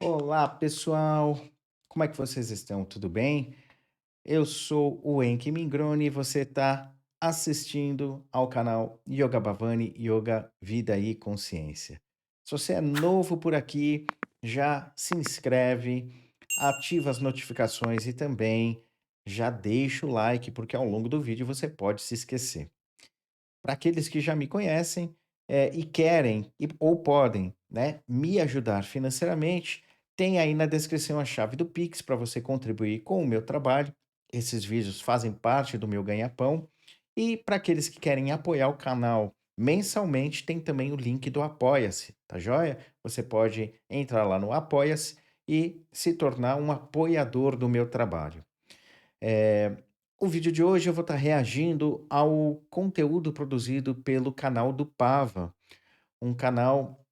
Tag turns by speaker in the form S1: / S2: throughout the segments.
S1: Olá, pessoal. Como é que vocês estão? Tudo bem? Eu sou o Enki Mingroni e você está assistindo ao canal Yoga Bhavani Yoga Vida e Consciência. Se você é novo por aqui, já se inscreve, ativa as notificações e também já deixa o like, porque ao longo do vídeo você pode se esquecer. Para aqueles que já me conhecem, e querem ou podem, né, me ajudar financeiramente, tem aí na descrição a chave do Pix para você contribuir com o meu trabalho. Esses vídeos fazem parte do meu ganha-pão. E para aqueles que querem apoiar o canal mensalmente, tem também o link do Apoia-se, tá joia? Você pode entrar lá no Apoia-se e se tornar um apoiador do meu trabalho. Eh, o vídeo de hoje eu vou estar reagindo ao conteúdo produzido pelo canal do Pava, um canal,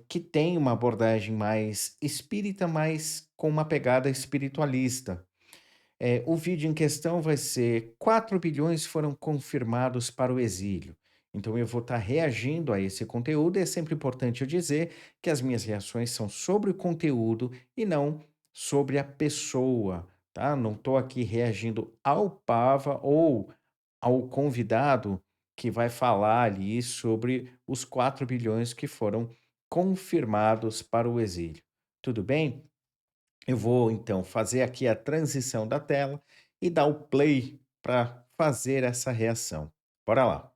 S1: que tem uma abordagem mais espírita, mas com uma pegada espiritualista. O vídeo em questão vai ser 4 bilhões foram confirmados para o exílio. Então eu vou estar reagindo a esse conteúdo, e é sempre importante eu dizer que as minhas reações são sobre o conteúdo e não sobre a pessoa, tá? Não estou aqui reagindo ao Pava ou ao convidado que vai falar ali sobre os 4 bilhões que foram confirmados para o exílio. Tudo bem? Eu vou então fazer aqui a transição da tela e dar o play para fazer essa reação. Bora lá.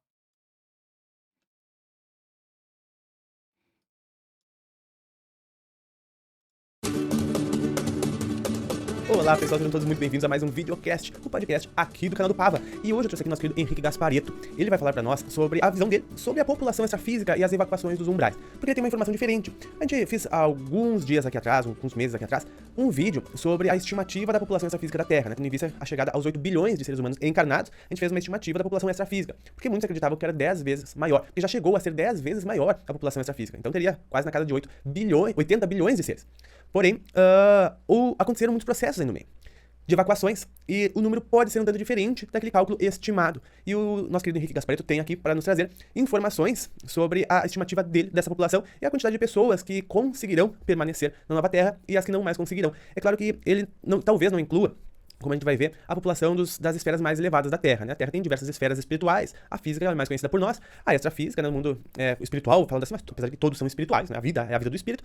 S2: Olá pessoal, sejam todos muito bem-vindos a mais um videocast, o podcast aqui do canal do Pava. E hoje eu trouxe aqui nosso querido Henrique Gasparetto. Ele vai falar pra nós sobre a visão dele sobre a população extrafísica e as evacuações dos umbrais, porque ele tem uma informação diferente. A gente fez há alguns dias aqui atrás, alguns meses aqui atrás, um vídeo sobre a estimativa da população extrafísica da Terra, né? Tendo em vista a chegada aos 8 bilhões de seres humanos encarnados, a gente fez uma estimativa da população extrafísica, porque muitos acreditavam que era 10 vezes maior, porque já chegou a ser 10 vezes maior a população extrafísica. Então teria quase na casa de 8 bilhões, 80 bilhões de seres. Porém, aconteceram muitos processos aí no meio de evacuações, e o número pode ser um tanto diferente daquele cálculo estimado. E o nosso querido Henrique Gasparetto tem aqui para nos trazer informações sobre a estimativa dele, dessa população, e a quantidade de pessoas que conseguirão permanecer na Nova Terra e as que não mais conseguirão. É claro que ele talvez não inclua, como a gente vai ver, a população das esferas mais elevadas da Terra, né? A Terra tem diversas esferas espirituais, a física é a mais conhecida por nós, a extrafísica, né, no mundo espiritual, falando assim, mas apesar de que todos são espirituais, né? A vida é a vida do espírito,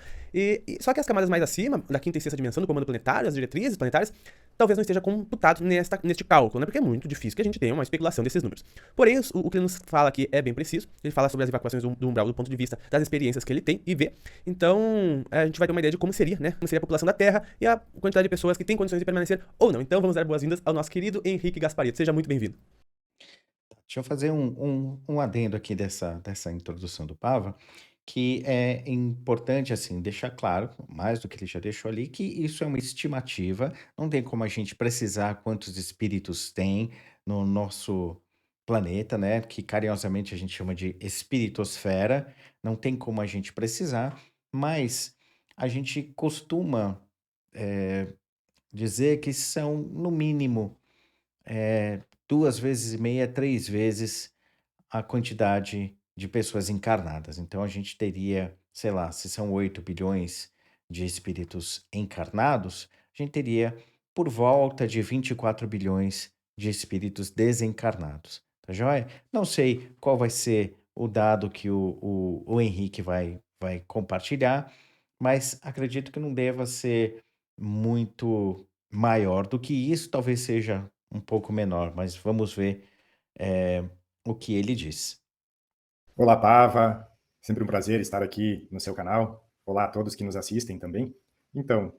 S2: só que as camadas mais acima, da quinta e sexta dimensão, do comando planetário, as diretrizes planetárias, talvez não esteja computado neste cálculo, né? Porque é muito difícil que a gente tenha uma especulação desses números. Porém, o que ele nos fala aqui é bem preciso, ele fala sobre as evacuações do umbral do ponto de vista das experiências que ele tem e vê, então a gente vai ter uma ideia de como seria, né? Como seria a população da Terra e a quantidade de pessoas que têm condições de permanecer ou não. Então vamos dar boas-vindas ao nosso querido Henrique Gasparetto. Seja muito bem-vindo.
S1: Deixa eu fazer um adendo aqui dessa introdução do Pava, que é importante, assim, deixar claro, mais do que ele já deixou ali, que isso é uma estimativa, não tem como a gente precisar quantos espíritos tem no nosso planeta, né, que carinhosamente a gente chama de espiritosfera, não tem como a gente precisar, mas a gente costuma, dizer que são, no mínimo, 2 vezes e meia, 3 vezes a quantidade de pessoas encarnadas. Então a gente teria, sei lá, se são 8 bilhões de espíritos encarnados, a gente teria por volta de 24 bilhões de espíritos desencarnados. Tá joia? Não sei qual vai ser o dado que o Henrique vai compartilhar, mas acredito que não deva ser muito maior do que isso, talvez seja um pouco menor, mas vamos ver eh, o que ele diz.
S3: Olá, Pava. Sempre um prazer estar aqui no seu canal. Olá a todos que nos assistem também. Então,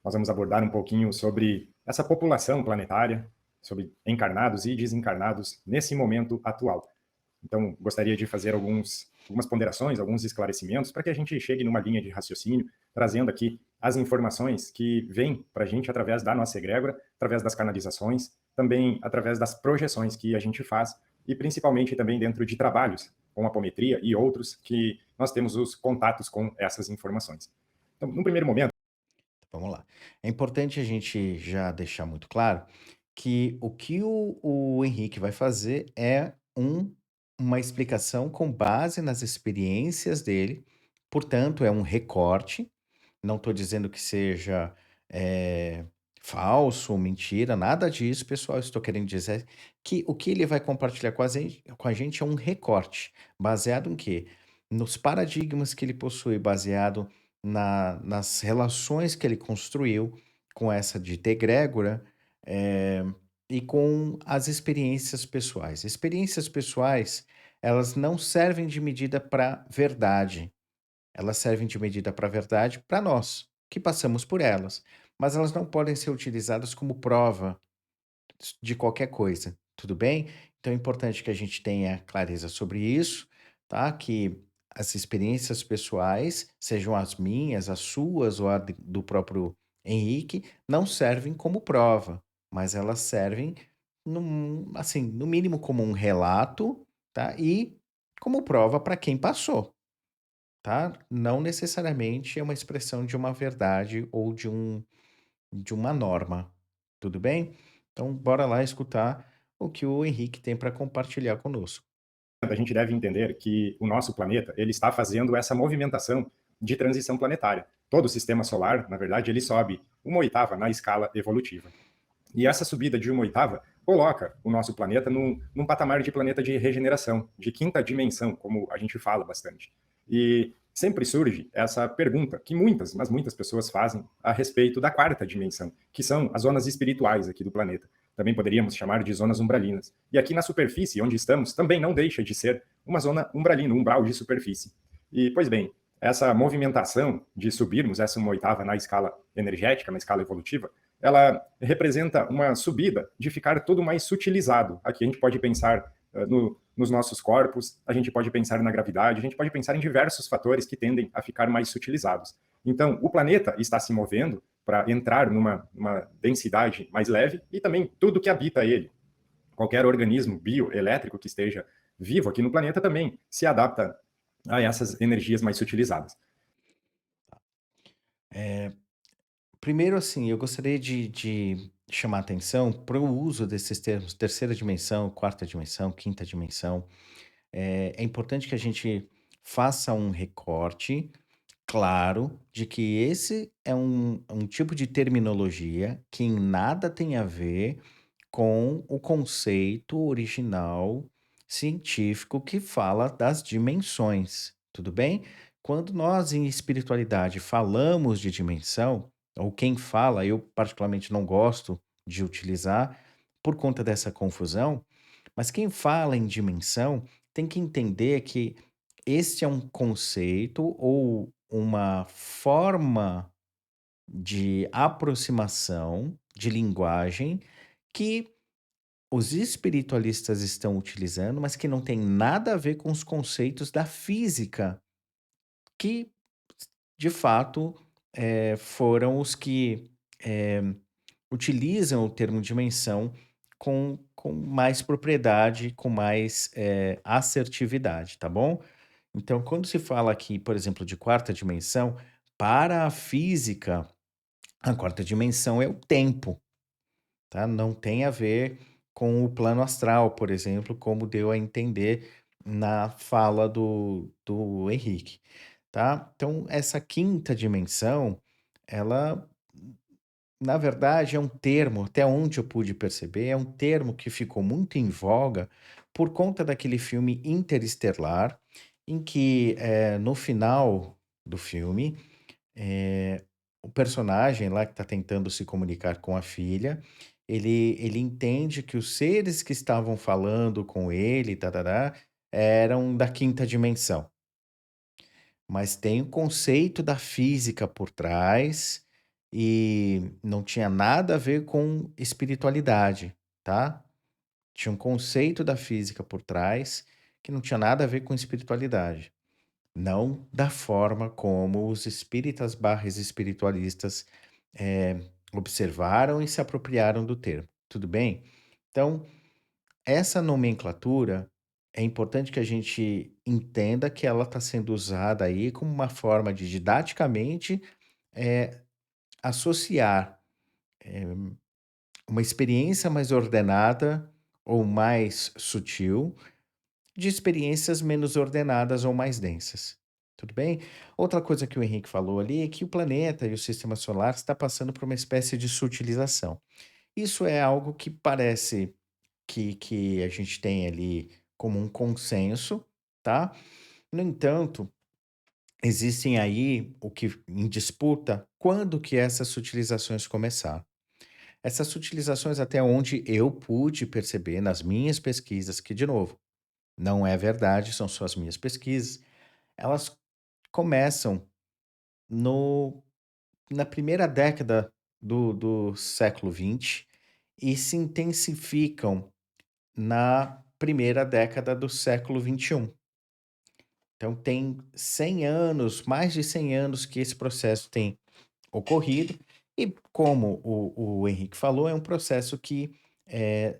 S3: nós vamos abordar um pouquinho sobre essa população planetária, sobre encarnados e desencarnados nesse momento atual. Então, gostaria de fazer algumas ponderações, alguns esclarecimentos, para que a gente chegue numa linha de raciocínio, trazendo aqui as informações que vêm para a gente através da nossa egrégora, através das canalizações, também através das projeções que a gente faz, e principalmente também dentro de trabalhos, com apometria e outros, que nós temos os contatos com essas informações. Então, no primeiro momento,
S1: Vamos lá. É importante a gente já deixar muito claro que o Henrique vai fazer é uma explicação com base nas experiências dele, portanto, é um recorte, Não estou dizendo que seja, eh, falso ou mentira, nada disso, pessoal. Estou querendo dizer que o que ele vai compartilhar com a gente é um recorte, baseado em quê? Nos paradigmas que ele possui, baseado nas relações que ele construiu com essa dita egrégora, eh, e com as experiências pessoais. Experiências pessoais, elas não servem de medida para verdade. Elas servem de medida para a verdade para nós, que passamos por elas, mas elas não podem ser utilizadas como prova de qualquer coisa, tudo bem? Então é importante que a gente tenha clareza sobre isso, tá? Que as experiências pessoais, sejam as minhas, as suas ou do próprio Henrique, não servem como prova, mas elas servem, assim, no mínimo como um relato, tá? E como prova para quem passou. Tá? Não necessariamente é uma expressão de uma verdade ou de uma norma, tudo bem? Então bora lá escutar o que o Henrique tem para compartilhar conosco.
S3: A gente deve entender que o nosso planeta ele está fazendo essa movimentação de transição planetária. Todo o sistema solar, na verdade, ele sobe uma oitava na escala evolutiva. E essa subida de uma oitava coloca o nosso planeta num patamar de planeta de regeneração, de quinta dimensão, como a gente fala bastante. E sempre surge essa pergunta que muitas, mas muitas pessoas fazem a respeito da quarta dimensão, que são as zonas espirituais aqui do planeta. Também poderíamos chamar de zonas umbralinas. E aqui na superfície, onde estamos, também não deixa de ser uma zona umbralina, um umbral de superfície. E, pois bem, essa movimentação de subirmos essa uma oitava na escala energética, na escala evolutiva, ela representa uma subida de ficar tudo mais sutilizado. Aqui a gente pode pensar nos nossos corpos, a gente pode pensar na gravidade, a gente pode pensar em diversos fatores que tendem a ficar mais sutilizados. Então, o planeta está se movendo para entrar numa densidade mais leve e também tudo que habita ele. Qualquer organismo bioelétrico que esteja vivo aqui no planeta também se adapta a essas energias mais sutilizadas.
S1: Primeiro, assim, eu gostaria de chamar atenção para o uso desses termos terceira dimensão, quarta dimensão, quinta dimensão. É importante que a gente faça um recorte claro de que esse é um tipo de terminologia que em nada tem a ver com o conceito original científico que fala das dimensões, tudo bem? Quando nós em espiritualidade falamos de dimensão, ou quem fala, eu particularmente não gosto de utilizar por conta dessa confusão, mas quem fala em dimensão tem que entender que este é um conceito ou uma forma de aproximação de linguagem que os espiritualistas estão utilizando, mas que não tem nada a ver com os conceitos da física, que de fato foram os que eh, utilizam o termo dimensão com mais propriedade, com mais assertividade, tá bom? Então, quando se fala aqui, por exemplo, de quarta dimensão, para a física, a quarta dimensão é o tempo. Tá? Não tem a ver com o plano astral, por exemplo, como deu a entender na fala do Henrique, tá? Então, essa quinta dimensão, ela, na verdade, é um termo, até onde eu pude perceber, é um termo que ficou muito em voga por conta daquele filme Interestelar, em que, no final do filme, o personagem lá que está tentando se comunicar com a filha, ele entende que os seres que estavam falando com ele, tarará, eram da quinta dimensão. Mas tem o conceito da física por trás e não tinha nada a ver com espiritualidade, tá? Tinha um conceito da física por trás que não tinha nada a ver com espiritualidade. Não da forma como os espíritas barras espiritualistas observaram e se apropriaram do termo. Tudo bem? Então, essa nomenclatura é importante que a gente entenda que ela está sendo usada aí como uma forma de didaticamente associar uma experiência mais ordenada ou mais sutil de experiências menos ordenadas ou mais densas. Tudo bem? Outra coisa que o Henrique falou ali é que o planeta e o sistema solar está passando por uma espécie de sutilização. Isso é algo que parece que a gente tem ali como um consenso, tá? No entanto, existem aí o que em disputa quando que essas sutilizações começaram. Essas sutilizações, até onde eu pude perceber nas minhas pesquisas, que, de novo, não é verdade, são só as minhas pesquisas, elas começam no, na primeira década do século XX e se intensificam na primeira década do século XXI. Então, tem 100 anos, mais de 100 anos que esse processo tem ocorrido. E como o Henrique falou, é um processo que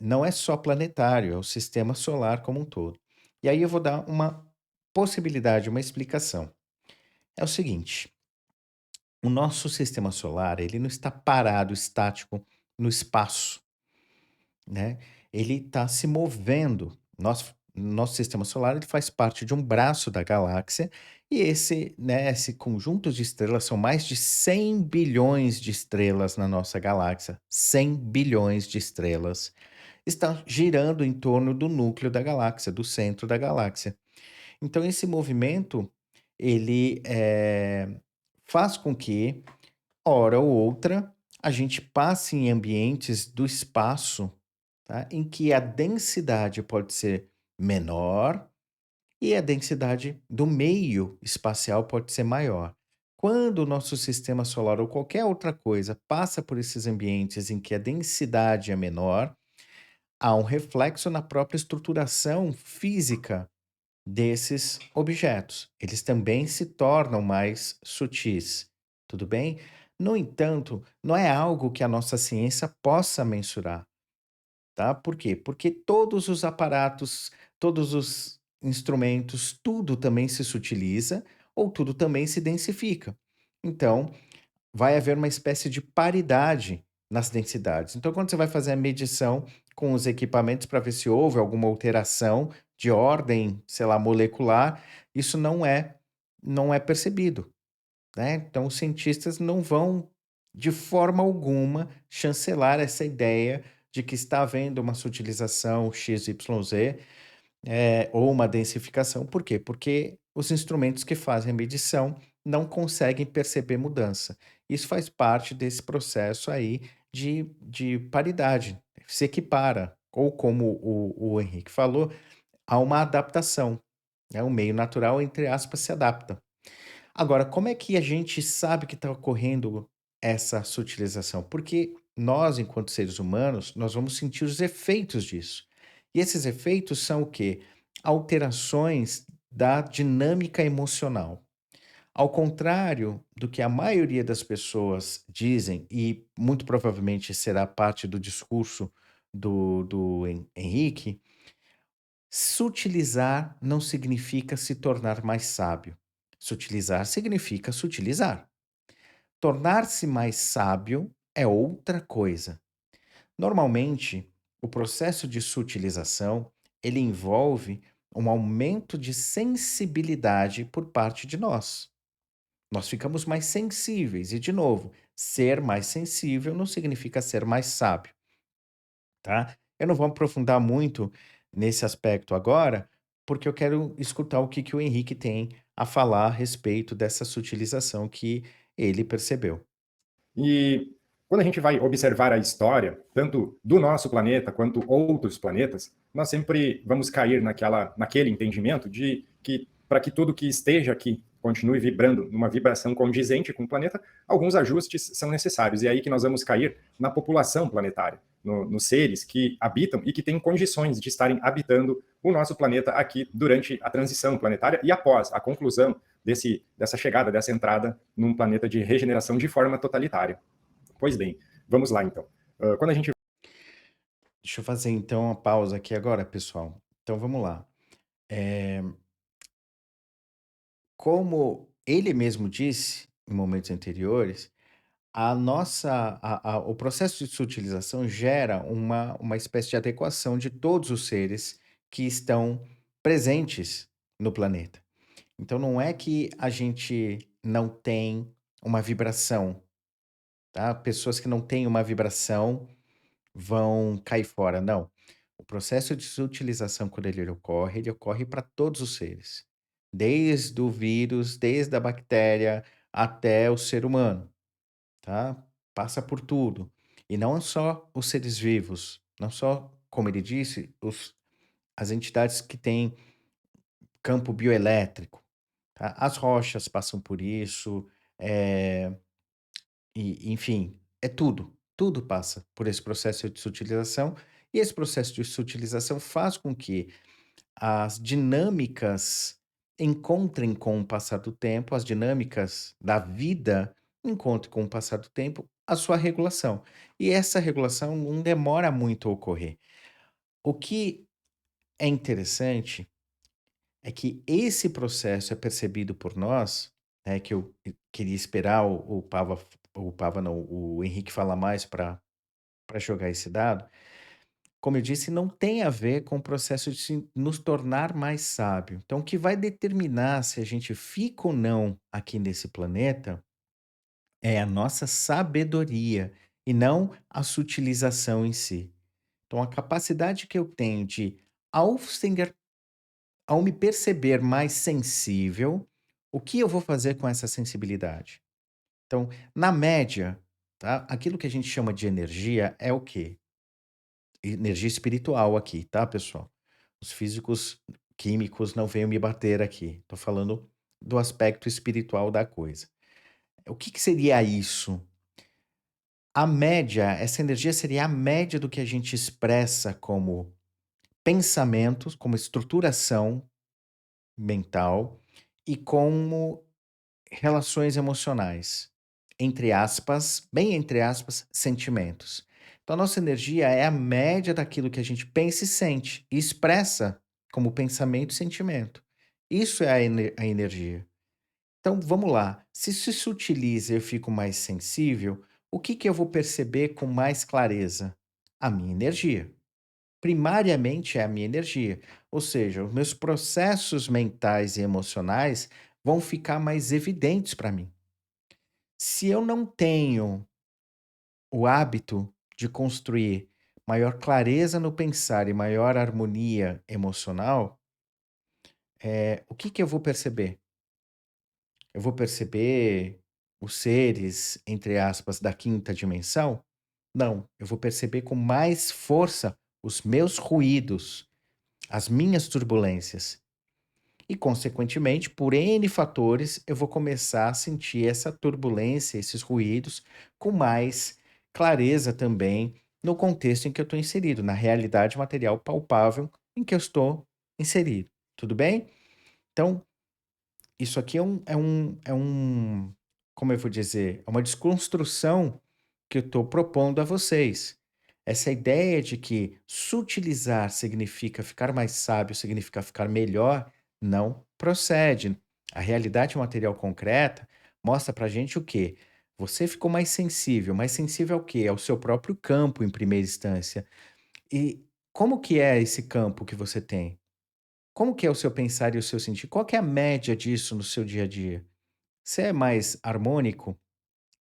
S1: não é só planetário, é o sistema solar como um todo. E aí eu vou dar uma possibilidade, uma explicação. É o seguinte: o nosso sistema solar, ele não está parado, estático no espaço, né? Ele está se movendo. Nosso sistema solar ele faz parte de um braço da galáxia e esse conjunto de estrelas são mais de 100 bilhões de estrelas na nossa galáxia. 100 bilhões de estrelas estão girando em torno do núcleo da galáxia, do centro da galáxia. Então esse movimento ele faz com que hora ou outra, a gente passa em ambientes do espaço, tá, em que a densidade pode ser menor e a densidade do meio espacial pode ser maior. Quando o nosso sistema solar ou qualquer outra coisa passa por esses ambientes em que a densidade é menor, há um reflexo na própria estruturação física desses objetos. Eles também se tornam mais sutis, tudo bem? No entanto, não é algo que a nossa ciência possa mensurar, tá? Por quê? Porque todos os aparatos, todos os instrumentos, tudo também se sutiliza ou tudo também se densifica. Então, vai haver uma espécie de paridade nas densidades. Então, quando você vai fazer a medição com os equipamentos para ver se houve alguma alteração de ordem, sei lá, molecular, isso não é percebido, né? Então, os cientistas não vão, de forma alguma, chancelar essa ideia de que está havendo uma sutilização XYZ ou uma densificação. Por quê? Porque os instrumentos que fazem a medição não conseguem perceber mudança. Isso faz parte desse processo aí de paridade, se equipara, ou como o Henrique falou, há uma adaptação, né? O meio natural, entre aspas, se adapta. Agora, como é que a gente sabe que está ocorrendo essa sutilização? Porque nós, enquanto seres humanos, nós vamos sentir os efeitos disso. E esses efeitos são o quê? Alterações da dinâmica emocional. Ao contrário do que a maioria das pessoas dizem, e muito provavelmente será parte do discurso do Henrique, sutilizar não significa se tornar mais sábio. Sutilizar significa sutilizar. Tornar-se mais sábio é outra coisa. Normalmente, o processo de sutilização, ele envolve um aumento de sensibilidade por parte de nós. Nós ficamos mais sensíveis e, de novo, ser mais sensível não significa ser mais sábio, tá? Eu não vou aprofundar muito nesse aspecto agora, porque eu quero escutar o que que o Henrique tem a falar a respeito dessa sutilização que ele percebeu.
S3: E quando a gente vai observar a história, tanto do nosso planeta quanto outros planetas, nós sempre vamos cair naquele entendimento de que, para que tudo que esteja aqui continue vibrando numa vibração condizente com o planeta, alguns ajustes são necessários. E é aí que nós vamos cair na população planetária, nos seres que habitam e que têm condições de estarem habitando o nosso planeta aqui durante a transição planetária e após a conclusão dessa chegada, dessa entrada num planeta de regeneração de forma totalitária. Pois bem, vamos lá então. Quando a gente.
S1: Deixa eu fazer então uma pausa aqui agora, pessoal. Então vamos lá. Como ele mesmo disse em momentos anteriores, o processo de sutilização gera uma espécie de adequação de todos os seres que estão presentes no planeta. Então não é que a gente não tem uma vibração, tá? Pessoas que não têm uma vibração vão cair fora, não. O processo de desutilização, quando ele ocorre para todos os seres, desde o vírus, desde a bactéria até o ser humano, tá? Passa por tudo. E não só os seres vivos, não só, como ele disse, as entidades que têm campo bioelétrico, tá? As rochas passam por isso, eh, e enfim, é tudo, tudo passa por esse processo de sutilização, e esse processo de sutilização faz com que as dinâmicas encontrem com o passar do tempo, as dinâmicas da vida encontrem com o passar do tempo a sua regulação. E essa regulação não demora muito a ocorrer. O que é interessante é que esse processo é percebido por nós, né, que eu queria esperar o Pava não, o Henrique falar mais para jogar esse dado. Como eu disse, não tem a ver com o processo de nos tornar mais sábio. Então, o que vai determinar se a gente fica ou não aqui nesse planeta é a nossa sabedoria e não a sutilização em si. Então, a capacidade que eu tenho de, ao, ser- ao me perceber mais sensível, o que eu vou fazer com essa sensibilidade? Então, na média, tá? Aquilo que a gente chama de energia é o quê? Energia espiritual aqui, tá, pessoal? Os físicos químicos não venham me bater aqui. Tô falando do aspecto espiritual da coisa. O que que seria isso? A média, essa energia seria a média do que a gente expressa como pensamentos, como estruturação mental e como relações emocionais, entre aspas, bem entre aspas, sentimentos. Então, a nossa energia é a média daquilo que a gente pensa e sente, e expressa como pensamento e sentimento. Isso é a energia. Então, vamos lá. Se isso se utiliza e eu fico mais sensível, o que que eu vou perceber com mais clareza? A minha energia. Primariamente é a minha energia. Ou seja, os meus processos mentais e emocionais vão ficar mais evidentes para mim. Se eu não tenho o hábito de construir maior clareza no pensar e maior harmonia emocional, o que que eu vou perceber? Eu vou perceber os seres, entre aspas, da quinta dimensão? Não, eu vou perceber com mais força os meus ruídos, as minhas turbulências. E, consequentemente, por N fatores, eu vou começar a sentir essa turbulência, esses ruídos, com mais clareza também no contexto em que eu estou inserido, na realidade material palpável em que eu estou inserido. Tudo bem? Então, isso aqui como eu vou dizer, é uma desconstrução que eu estou propondo a vocês. Essa ideia de que sutilizar significa ficar mais sábio, significa ficar melhor, não procede. A realidade material concreta mostra pra gente o quê? Você ficou mais sensível ao quê? Ao seu próprio campo, em primeira instância. E como que é esse campo que você tem? Como que é o seu pensar e o seu sentir? Qual que é a média disso no seu dia a dia? Você é mais harmônico?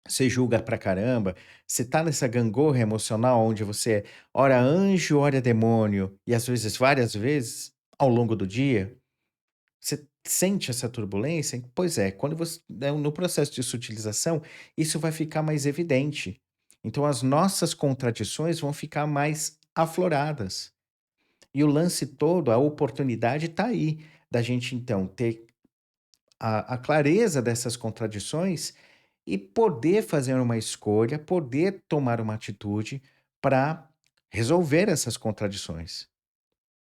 S1: Você julga pra caramba? Você tá nessa gangorra emocional onde você ora anjo, ora demônio, e às vezes várias vezes ao longo do dia? Você sente essa turbulência? Pois é, quando você no processo de sutilização, isso vai ficar mais evidente. Então as nossas contradições vão ficar mais afloradas. E o lance todo, a oportunidade está aí, da gente então ter a clareza dessas contradições e poder fazer uma escolha, poder tomar uma atitude para resolver essas contradições.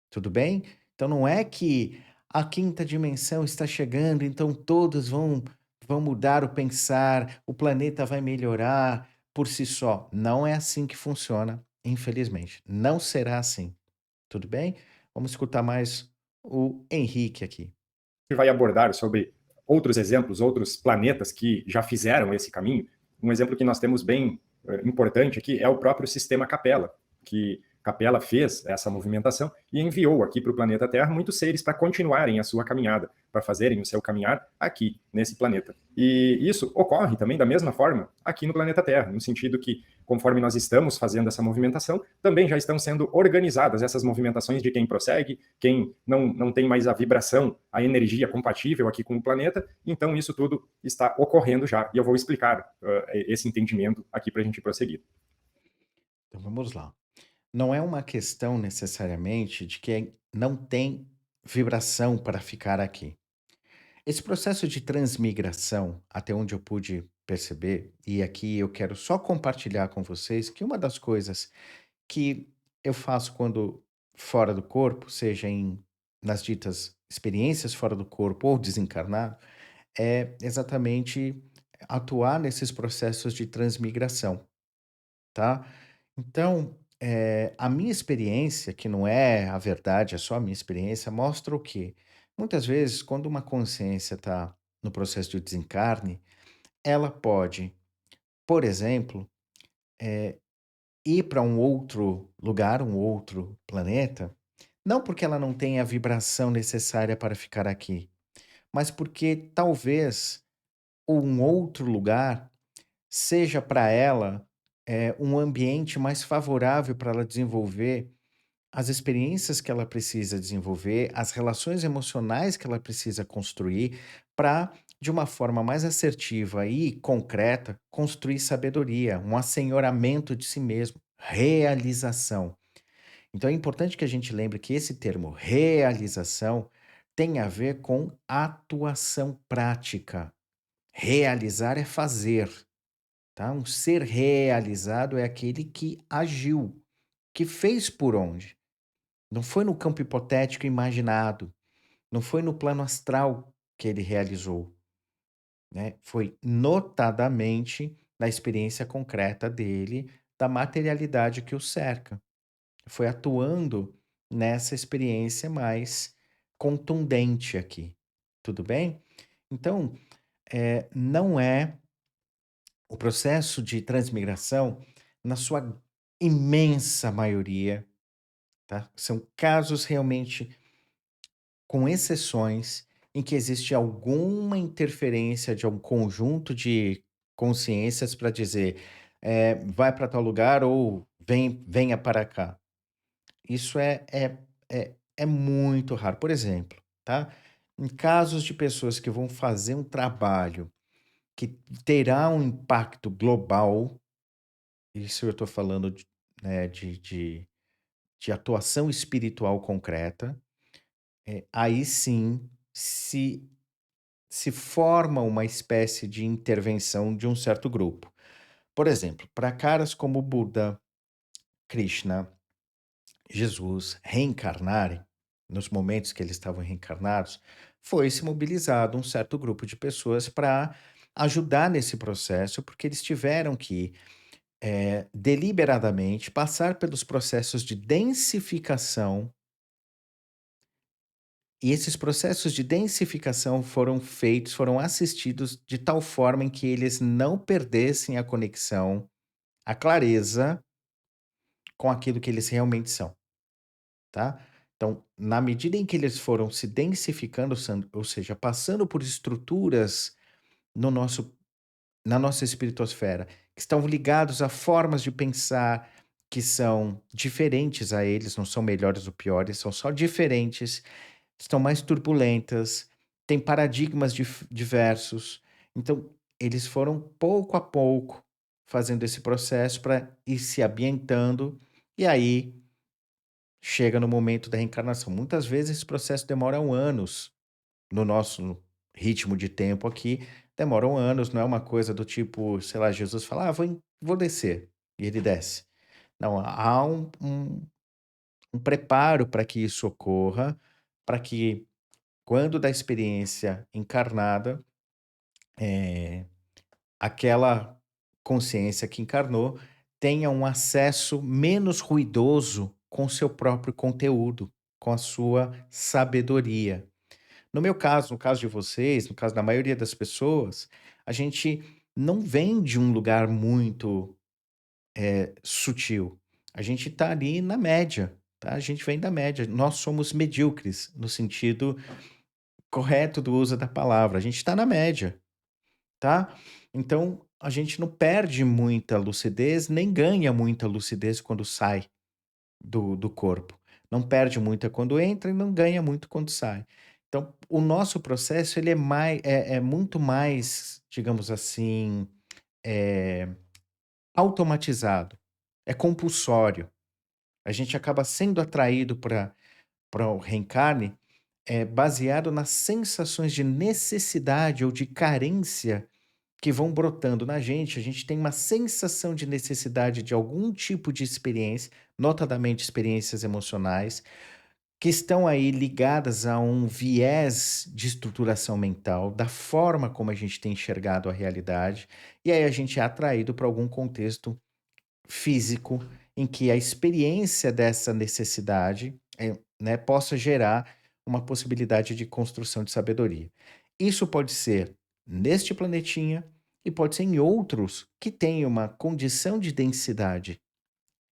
S1: Tudo bem? Então não é que a quinta dimensão está chegando, então todos vão mudar o pensar, o planeta vai melhorar por si só. Não é assim que funciona, infelizmente. Não será assim. Tudo bem? Vamos escutar mais o Henrique aqui.
S3: Vai abordar sobre outros exemplos, outros planetas que já fizeram esse caminho. Um exemplo que nós temos bem importante aqui é o próprio sistema Capella, que Capela fez essa movimentação e enviou aqui para o planeta Terra muitos seres para continuarem a sua caminhada, para fazerem o seu caminhar aqui nesse planeta. E isso ocorre também da mesma forma aqui no planeta Terra, no sentido que, conforme nós estamos fazendo essa movimentação, também já estão sendo organizadas essas movimentações de quem prossegue, quem não tem mais a vibração, a energia compatível aqui com o planeta. Então, isso tudo está ocorrendo já. E eu vou explicar esse entendimento aqui para a gente prosseguir.
S1: Então vamos lá. Não é uma questão necessariamente de que não tem vibração para ficar aqui. Esse processo de transmigração, até onde eu pude perceber, e aqui eu quero só compartilhar com vocês que uma das coisas que eu faço quando fora do corpo, seja nas ditas experiências fora do corpo ou desencarnado, é exatamente atuar nesses processos de transmigração, tá? Então, a minha experiência, que não é a verdade, é só a minha experiência, mostra o quê? Muitas vezes, quando uma consciência está no processo de desencarne, ela pode, por exemplo, ir para um outro lugar, um outro planeta, não porque ela não tenha a vibração necessária para ficar aqui, mas porque talvez um outro lugar seja para ela, um ambiente mais favorável para ela desenvolver as experiências que ela precisa desenvolver, as relações emocionais que ela precisa construir para, de uma forma mais assertiva e concreta, construir sabedoria, um assenhoramento de si mesmo, realização. Então é importante que a gente lembre que esse termo realização tem a ver com atuação prática. Realizar é fazer, tá? Um ser realizado é aquele que agiu, que fez por onde. Não foi no campo hipotético imaginado, não foi no plano astral que ele realizou, né? Foi notadamente na experiência concreta dele, da materialidade que o cerca. Foi atuando nessa experiência mais contundente aqui, tudo bem? Então, não é o processo de transmigração, na sua imensa maioria, tá? São casos realmente com exceções em que existe alguma interferência de um conjunto de consciências para dizer, vai para tal lugar ou venha para cá. Isso é muito raro. Por exemplo, tá? Em casos de pessoas que vão fazer um trabalho que terá um impacto global, isso eu estou falando de atuação espiritual concreta, aí sim se forma uma espécie de intervenção de um certo grupo. Por exemplo, para caras como Buda, Krishna, Jesus reencarnarem, nos momentos que eles estavam reencarnados, foi-se mobilizado um certo grupo de pessoas para ajudar nesse processo, porque eles tiveram que, deliberadamente, passar pelos processos de densificação, e esses processos de densificação foram feitos, foram assistidos de tal forma em que eles não perdessem a conexão, a clareza com aquilo que eles realmente são. Tá? Então, na medida em que eles foram se densificando, ou seja, passando por estruturas no nosso, na nossa espiritosfera, que estão ligados a formas de pensar que são diferentes a eles, não são melhores ou piores, são só diferentes, estão mais turbulentas, têm paradigmas diversos. Então, eles foram pouco a pouco fazendo esse processo para ir se ambientando, e aí chega no momento da reencarnação. Muitas vezes esse processo demora anos. No nosso ritmo de tempo aqui, demoram anos, não é uma coisa do tipo, sei lá, Jesus fala: "Ah, vou descer", e ele desce. Não, há um preparo para que isso ocorra, para que quando da experiência encarnada, eh, aquela consciência que encarnou tenha um acesso menos ruidoso com seu próprio conteúdo, com a sua sabedoria. No meu caso, no caso de vocês, no caso da maioria das pessoas, a gente não vem de um lugar muito sutil. A gente está ali na média, tá? A gente vem da média. Nós somos medíocres, no sentido correto do uso da palavra. A gente está na média, tá? Então, a gente não perde muita lucidez, nem ganha muita lucidez quando sai do corpo. Não perde muita quando entra e não ganha muito quando sai. Então, o nosso processo ele é muito mais, digamos assim, eh, automatizado, é compulsório. A gente acaba sendo atraído para o reencarne, baseado nas sensações de necessidade ou de carência que vão brotando na gente. A gente tem uma sensação de necessidade de algum tipo de experiência, notadamente experiências emocionais, que estão aí ligadas a um viés de estruturação mental, da forma como a gente tem enxergado a realidade, e aí a gente é atraído para algum contexto físico em que a experiência dessa necessidade, né, possa gerar uma possibilidade de construção de sabedoria. Isso pode ser neste planetinha e pode ser em outros que têm uma condição de densidade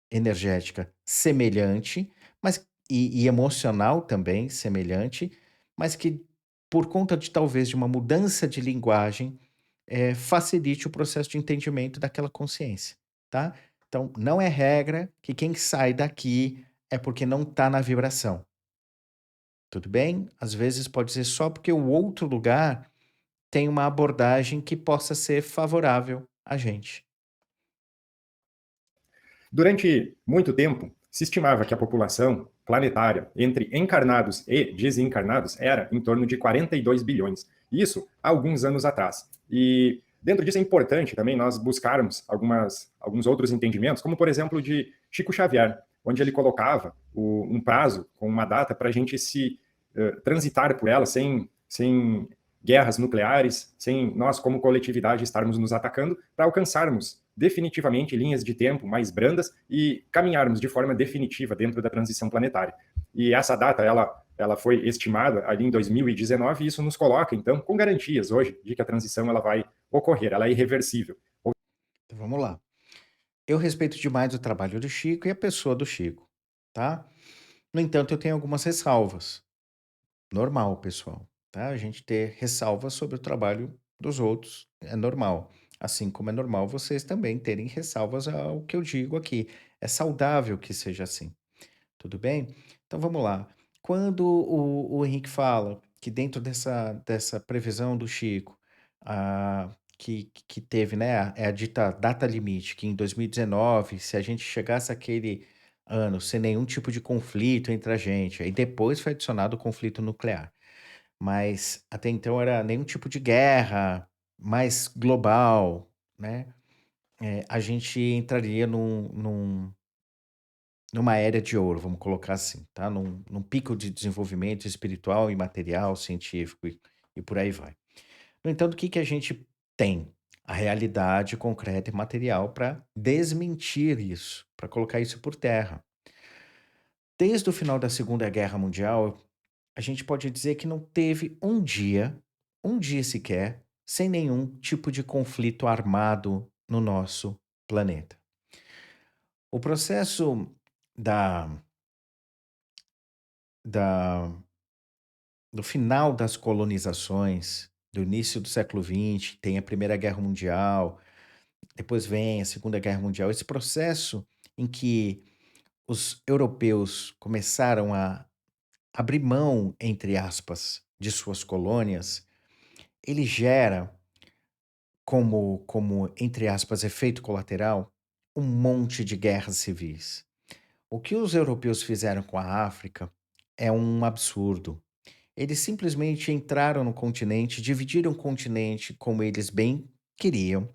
S1: energética semelhante, mas e emocional também semelhante, mas que por conta de talvez de uma mudança de linguagem, facilite o processo de entendimento daquela consciência, tá? Então, não é regra que quem sai daqui é porque não está na vibração, tudo bem? Às vezes pode ser só porque o outro lugar tem uma abordagem que possa ser favorável a gente.
S3: Durante muito tempo, se estimava que a população planetária entre encarnados e desencarnados era em torno de 42 bilhões. Isso há alguns anos atrás. E dentro disso é importante também nós buscarmos alguns outros entendimentos, como por exemplo de Chico Xavier, onde ele colocava um prazo com uma data para a gente se transitar por ela sem guerras nucleares, sem nós como coletividade estarmos nos atacando, para alcançarmos definitivamente linhas de tempo mais brandas e caminharmos de forma definitiva dentro da transição planetária. E essa data, ela foi estimada ali em 2019 e isso nos coloca, então, com garantias hoje de que a transição ela vai ocorrer, ela é irreversível.
S1: Então vamos lá. Eu respeito demais o trabalho do Chico e a pessoa do Chico, tá? No entanto, eu tenho algumas ressalvas. Normal, pessoal, tá? A gente ter ressalvas sobre o trabalho dos outros é normal. Assim como é normal vocês também terem ressalvas ao que eu digo aqui. É saudável que seja assim, tudo bem? Então vamos lá. Quando o Henrique fala que dentro dessa previsão do Chico, que teve, né, é a dita data limite, que em 2019, se a gente chegasse àquele ano sem nenhum tipo de conflito entre a gente, aí depois foi adicionado o conflito nuclear. Mas até então era nenhum tipo de guerra mais global, né? A gente entraria numa era de ouro, vamos colocar assim, tá? Num pico de desenvolvimento espiritual e material, científico e por aí vai. No entanto, o que que a gente tem? A realidade concreta e material para desmentir isso, para colocar isso por terra. Desde o final da Segunda Guerra Mundial, a gente pode dizer que não teve um dia sequer, sem nenhum tipo de conflito armado no nosso planeta. O processo da, da, do final das colonizações, do início do século XX, tem a Primeira Guerra Mundial, depois vem a Segunda Guerra Mundial, esse processo em que os europeus começaram a abrir mão, entre aspas, de suas colônias, ele gera como, entre aspas, efeito colateral, um monte de guerras civis. O que os europeus fizeram com a África é um absurdo. Eles simplesmente entraram no continente, dividiram o continente como eles bem queriam,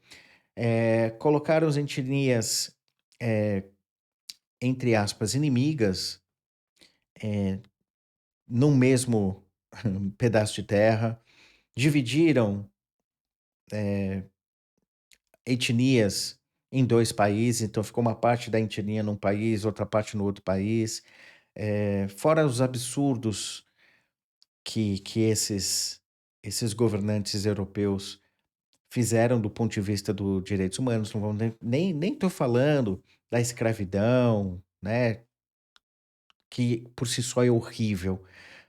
S1: colocaram as etnias, eh, entre aspas, inimigas, no mesmo pedaço de terra, dividiram etnias em 2 países, então ficou uma parte da etnia num país, outra parte no outro país. Fora os absurdos que esses governantes europeus fizeram do ponto de vista dos direitos humanos, não vamos nem tô falando da escravidão, né, que por si só é horrível,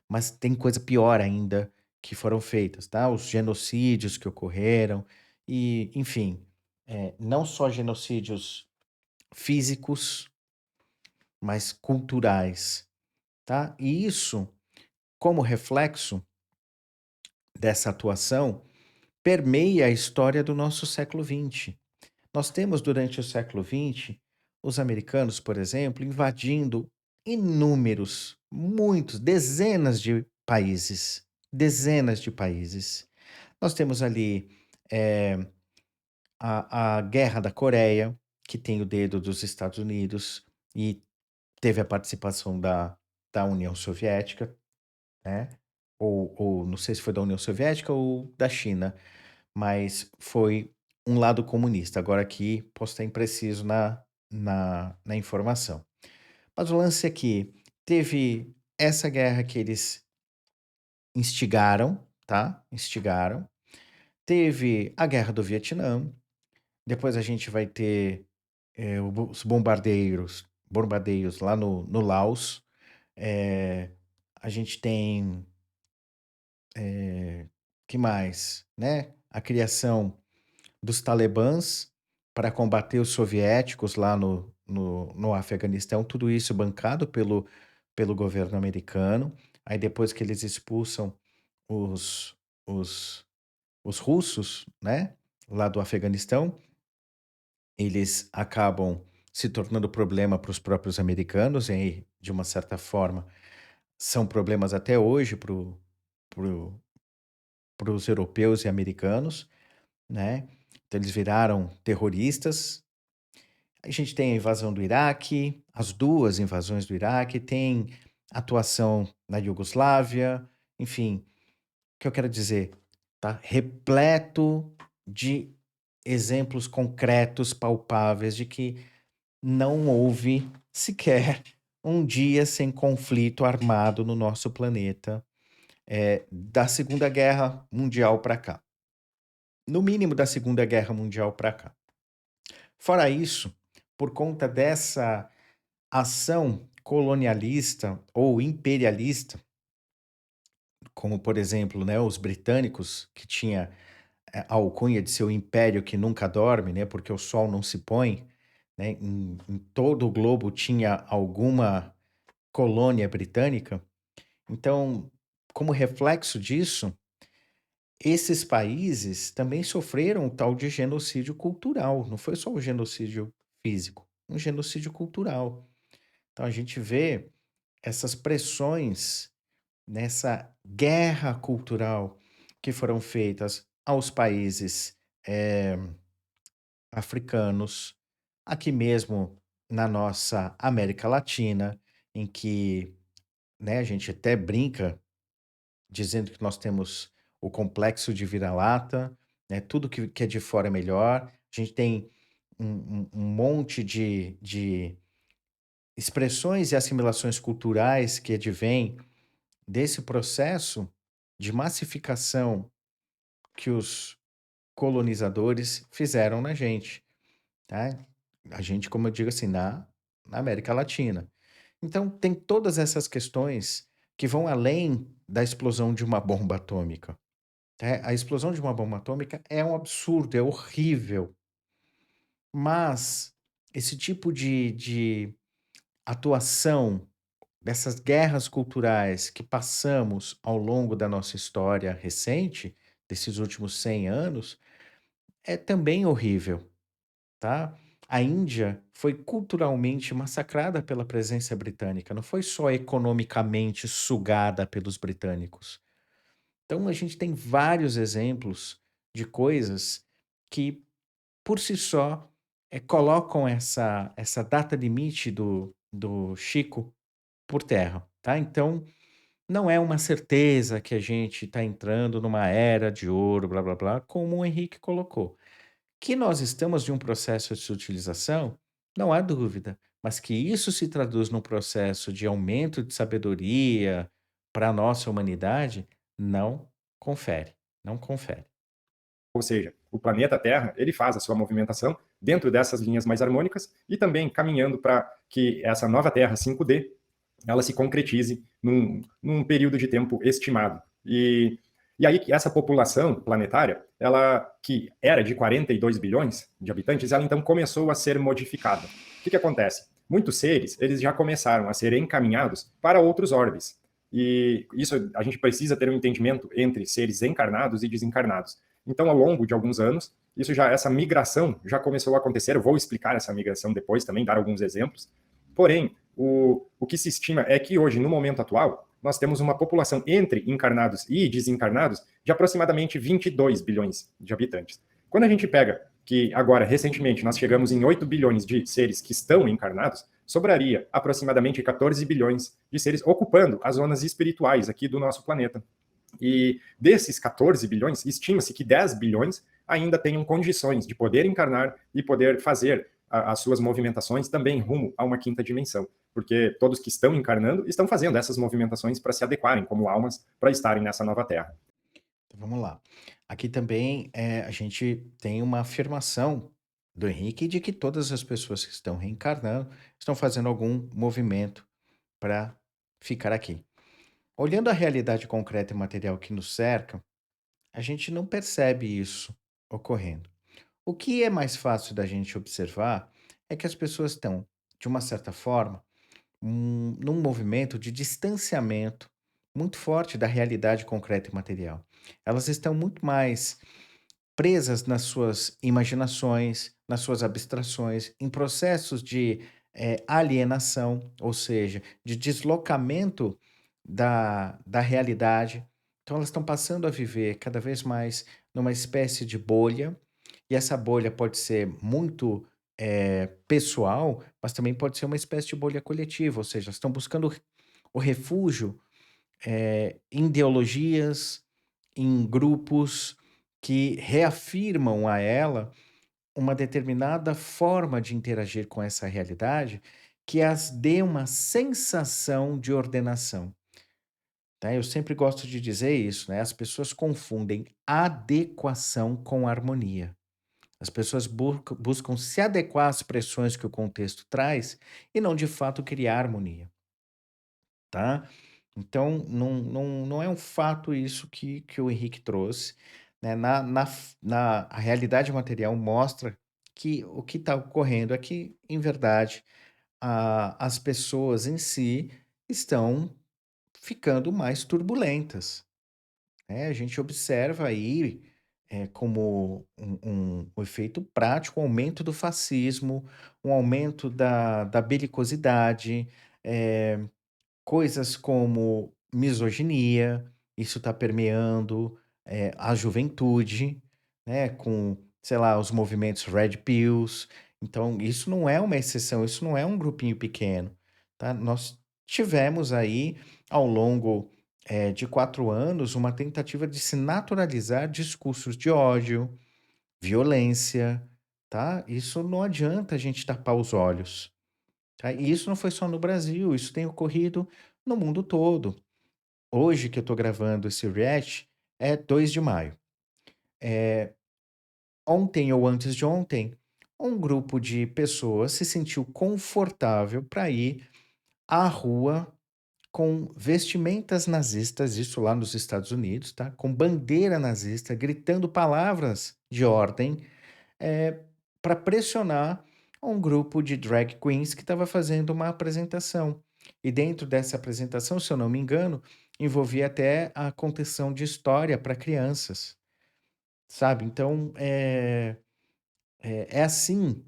S1: mas tem coisa pior ainda que foram feitas, tá? Os genocídios que ocorreram e, enfim, não só genocídios físicos, mas culturais, tá? E isso, como reflexo dessa atuação, permeia a história do nosso século XX. Nós temos durante o século XX os americanos, por exemplo, invadindo inúmeros, muitos, dezenas de países. Dezenas de países. Nós temos ali eh, a Guerra da Coreia, que tem o dedo dos Estados Unidos e teve a participação da União Soviética, né? Ou não sei se foi da União Soviética ou da China, mas foi um lado comunista. Agora aqui posso estar impreciso na informação. Mas o lance é que teve essa guerra que eles instigaram, tá? Instigaram. Teve a guerra do Vietnã. Depois a gente vai ter os bombardeios lá no Laos. Eh, a gente tem, que mais, né? A criação dos talibãs para combater os soviéticos lá no Afeganistão, tudo isso bancado pelo governo americano. Aí depois que eles expulsam os, os, os russos, né, lá do Afeganistão, eles acabam se tornando problema para os próprios americanos, e aí, de uma certa forma, são problemas até hoje para os europeus e americanos, né? Então eles viraram terroristas. A gente tem a invasão do Iraque, as duas invasões do Iraque, tem atuação na Iugoslávia, enfim, o que eu quero dizer, tá repleto de exemplos concretos, palpáveis, de que não houve sequer um dia sem conflito armado no nosso planeta, da Segunda Guerra Mundial para cá. No mínimo da Segunda Guerra Mundial para cá. Fora isso, por conta dessa ação colonialista ou imperialista, como por exemplo, né, os britânicos, que tinha a alcunha de seu império que nunca dorme, né, porque o sol não se põe, né, em todo o globo tinha alguma colônia britânica. Então, como reflexo disso, esses países também sofreram um tal de genocídio cultural, não foi só o genocídio físico, um genocídio cultural. Então a gente vê essas pressões nessa guerra cultural que foram feitas aos países eh, africanos, aqui mesmo na nossa América Latina, em que, né, a gente até brinca dizendo que nós temos o complexo de vira-lata, né, tudo que é de fora é melhor. A gente tem um monte de expressões e assimilações culturais que advêm desse processo de massificação que os colonizadores fizeram na gente, tá? A gente, como eu digo assim, na América Latina. Então, tem todas essas questões que vão além da explosão de uma bomba atômica. Tá? A explosão de uma bomba atômica é um absurdo, é horrível. Mas esse tipo de atuação dessas guerras culturais que passamos ao longo da nossa história recente, desses últimos 100 anos, é também horrível, tá? A Índia foi culturalmente massacrada pela presença britânica, não foi só economicamente sugada pelos britânicos. Então a gente tem vários exemplos de coisas que, por si só, colocam essa data limite do Chico por terra, tá? Então, não é uma certeza que a gente está entrando numa era de ouro, blá blá blá, como o Henrique colocou. Que nós estamos de um processo de sutilização, não há dúvida, mas que isso se traduz num processo de aumento de sabedoria para a nossa humanidade, não confere, não confere.
S3: Ou seja, o planeta Terra, ele faz a sua movimentação dentro dessas linhas mais harmônicas e também caminhando para que essa nova Terra 5D ela se concretize num período de tempo estimado. E aí essa população planetária, ela que era de 42 bilhões de habitantes, ela então começou a ser modificada. O que acontece? Muitos seres, eles já começaram a ser encaminhados para outros orbes. E isso a gente precisa ter um entendimento entre seres encarnados e desencarnados. Então, ao longo de alguns anos, essa migração já começou a acontecer. Eu vou explicar essa migração depois também, dar alguns exemplos. Porém, o que se estima é que hoje, no momento atual, nós temos uma população entre encarnados e desencarnados de aproximadamente 22 bilhões de habitantes. Quando a gente pega que agora, recentemente, nós chegamos em 8 bilhões de seres que estão encarnados, sobraria aproximadamente 14 bilhões de seres ocupando as zonas espirituais aqui do nosso planeta. E desses 14 bilhões, estima-se que 10 bilhões ainda tenham condições de poder encarnar e poder fazer as suas movimentações também rumo a uma quinta dimensão, porque todos que estão encarnando estão fazendo essas movimentações para se adequarem como almas para estarem nessa nova Terra.
S1: Então vamos lá. Aqui também a gente tem uma afirmação do Henrique de que todas as pessoas que estão reencarnando estão fazendo algum movimento para ficar aqui. Olhando a realidade concreta e material que nos cerca, a gente não percebe isso ocorrendo. O que é mais fácil da gente observar é que as pessoas estão, de uma certa forma, num movimento de distanciamento muito forte da realidade concreta e material. Elas estão muito mais presas nas suas imaginações, nas suas abstrações, em processos de alienação, ou seja, de deslocamento da realidade. Então, elas estão passando a viver cada vez mais numa espécie de bolha, e essa bolha pode ser muito pessoal, mas também pode ser uma espécie de bolha coletiva, ou seja, estão buscando o refúgio em ideologias, em grupos que reafirmam a ela uma determinada forma de interagir com essa realidade que as dê uma sensação de ordenação. Tá? Eu sempre gosto de dizer isso, né? As pessoas confundem adequação com harmonia. As pessoas buscam se adequar às pressões que o contexto traz e não de fato criar harmonia, tá? Então, não é um fato isso que o Henrique trouxe, né? A realidade material mostra que o que está ocorrendo é que, em verdade, as pessoas em si estão ficando mais turbulentas, né? A gente observa aí como um efeito prático, um aumento do fascismo, um aumento da belicosidade, eh, coisas como misoginia, isso está permeando, a juventude, né, com, sei lá, os movimentos Red Pills. Então, isso não é uma exceção, isso não é um grupinho pequeno, tá? Nós tivemos aí, ao longo, de 4 anos, uma tentativa de se naturalizar discursos de ódio, violência, tá? Isso não adianta a gente tapar os olhos. Tá? E isso não foi só no Brasil, isso tem ocorrido no mundo todo. Hoje que eu estou gravando esse react é 2 de maio. Ontem ou antes de ontem, um grupo de pessoas se sentiu confortável para ir à rua com vestimentas nazistas, isso lá nos Estados Unidos, tá? Com bandeira nazista, gritando palavras de ordem para pressionar um grupo de drag queens que estava fazendo uma apresentação. E dentro dessa apresentação, se eu não me engano, envolvia até a contação de história para crianças, sabe? Então, é assim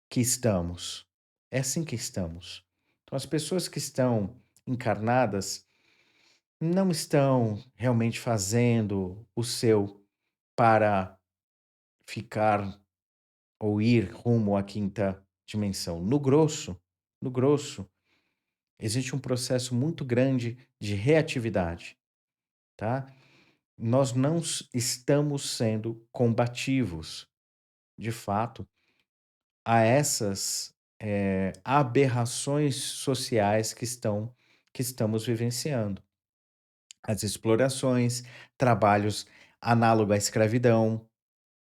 S1: que estamos. É assim que estamos. Então, as pessoas que estão encarnadas não estão realmente fazendo o seu para ficar ou ir rumo à quinta dimensão. No grosso, existe um processo muito grande de reatividade, tá? Nós não estamos sendo combativos, de fato, a essas aberrações sociais que estamos vivenciando. As explorações, trabalhos análogos à escravidão,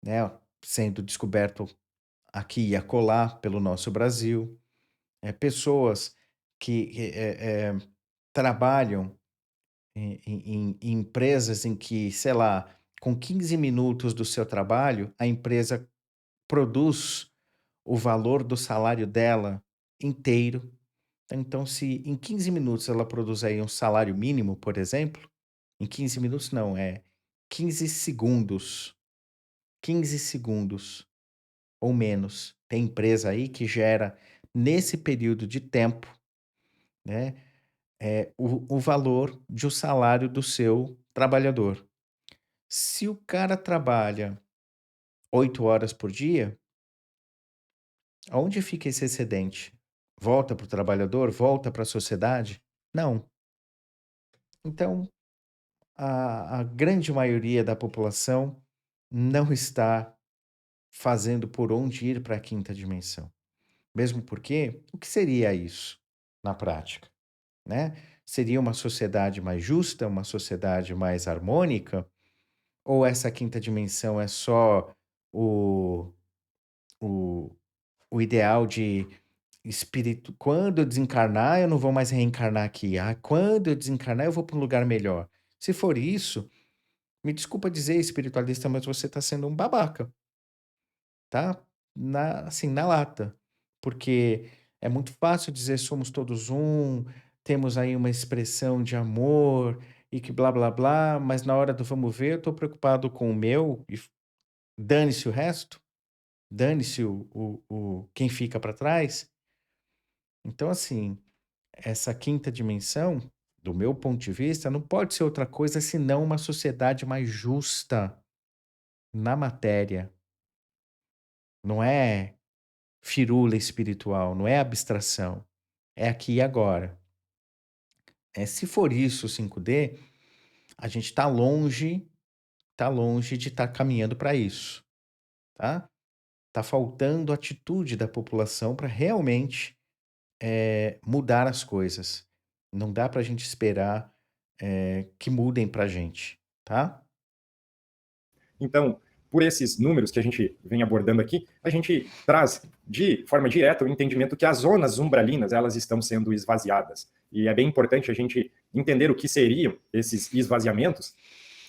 S1: né, sendo descoberto aqui e acolá pelo nosso Brasil. Pessoas que trabalham em empresas em que, sei lá, com 15 minutos do seu trabalho, a empresa produz o valor do salário dela inteiro. Então, se em 15 minutos ela produz aí um salário mínimo, por exemplo, em 15 minutos não, 15 segundos, 15 segundos ou menos. Tem empresa aí que gera, nesse período de tempo, né, o valor de o salário do seu trabalhador. Se o cara trabalha 8 horas por dia, aonde fica esse excedente? Volta para o trabalhador? Volta para a sociedade? Não. Então, a grande maioria da população não está fazendo por onde ir para a quinta dimensão. Mesmo porque, o que seria isso na prática, né? Seria uma sociedade mais justa, uma sociedade mais harmônica? Ou essa quinta dimensão é só o, o, o ideal de espírito? Quando eu desencarnar, eu não vou mais reencarnar aqui. Ah, quando eu desencarnar, eu vou para um lugar melhor. Se for isso, me desculpa dizer, espiritualista, mas você está sendo um babaca, tá? Assim, na lata. Porque é muito fácil dizer somos todos um, temos aí uma expressão de amor e que blá blá blá, mas na hora do vamos ver, eu estou preocupado com o meu e dane-se o resto, dane-se quem fica para trás. Então, assim, essa quinta dimensão, do meu ponto de vista, não pode ser outra coisa senão uma sociedade mais justa na matéria. Não é firula espiritual, não é abstração. É aqui e agora. Se for isso, o 5D, a gente está longe de estar caminhando para isso, tá? Tá faltando atitude da população para realmente mudar as coisas. Não dá para a gente esperar que mudem para a gente, tá?
S3: Então, por esses números que a gente vem abordando aqui, a gente traz de forma direta o entendimento que as zonas umbralinas elas estão sendo esvaziadas. E é bem importante a gente entender o que seriam esses esvaziamentos,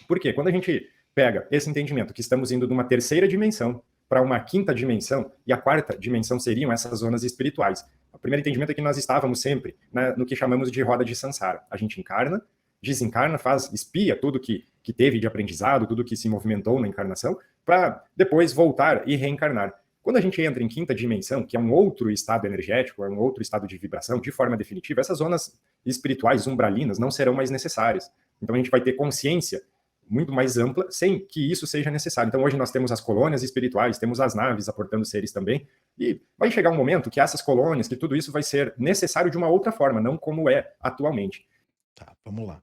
S3: porque quando a gente pega esse entendimento que estamos indo de uma terceira dimensão para uma quinta dimensão, e a quarta dimensão seriam essas zonas espirituais. O primeiro entendimento é que nós estávamos sempre, né, no que chamamos de roda de Sansara. A gente encarna, desencarna, espia tudo que teve de aprendizado, tudo que se movimentou na encarnação, para depois voltar e reencarnar. Quando a gente entra em quinta dimensão, que é um outro estado energético, é um outro estado de vibração, de forma definitiva, essas zonas espirituais umbralinas não serão mais necessárias. Então a gente vai ter consciência muito mais ampla, sem que isso seja necessário. Então hoje nós temos as colônias espirituais, temos as naves aportando seres também, e vai chegar um momento que essas colônias, que tudo isso vai ser necessário de uma outra forma, não como é atualmente.
S1: Tá, vamos lá.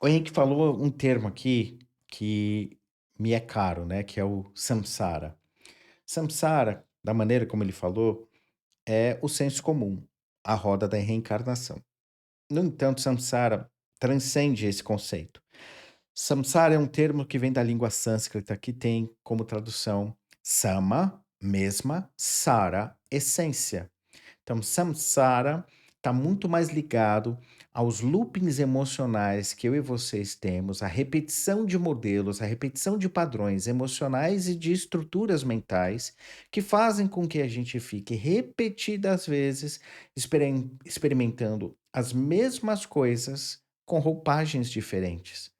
S1: O Henrique falou um termo aqui que me é caro, né? Que é o samsara. Samsara, da maneira como ele falou, é o senso comum, a roda da reencarnação. No entanto, samsara transcende esse conceito. Samsara é um termo que vem da língua sânscrita, que tem como tradução sama, mesma, sara, essência. Então, samsara está muito mais ligado aos loopings emocionais que eu e vocês temos, a repetição de modelos, a repetição de padrões emocionais e de estruturas mentais que fazem com que a gente fique repetidas vezes experimentando as mesmas coisas com roupagens diferentes.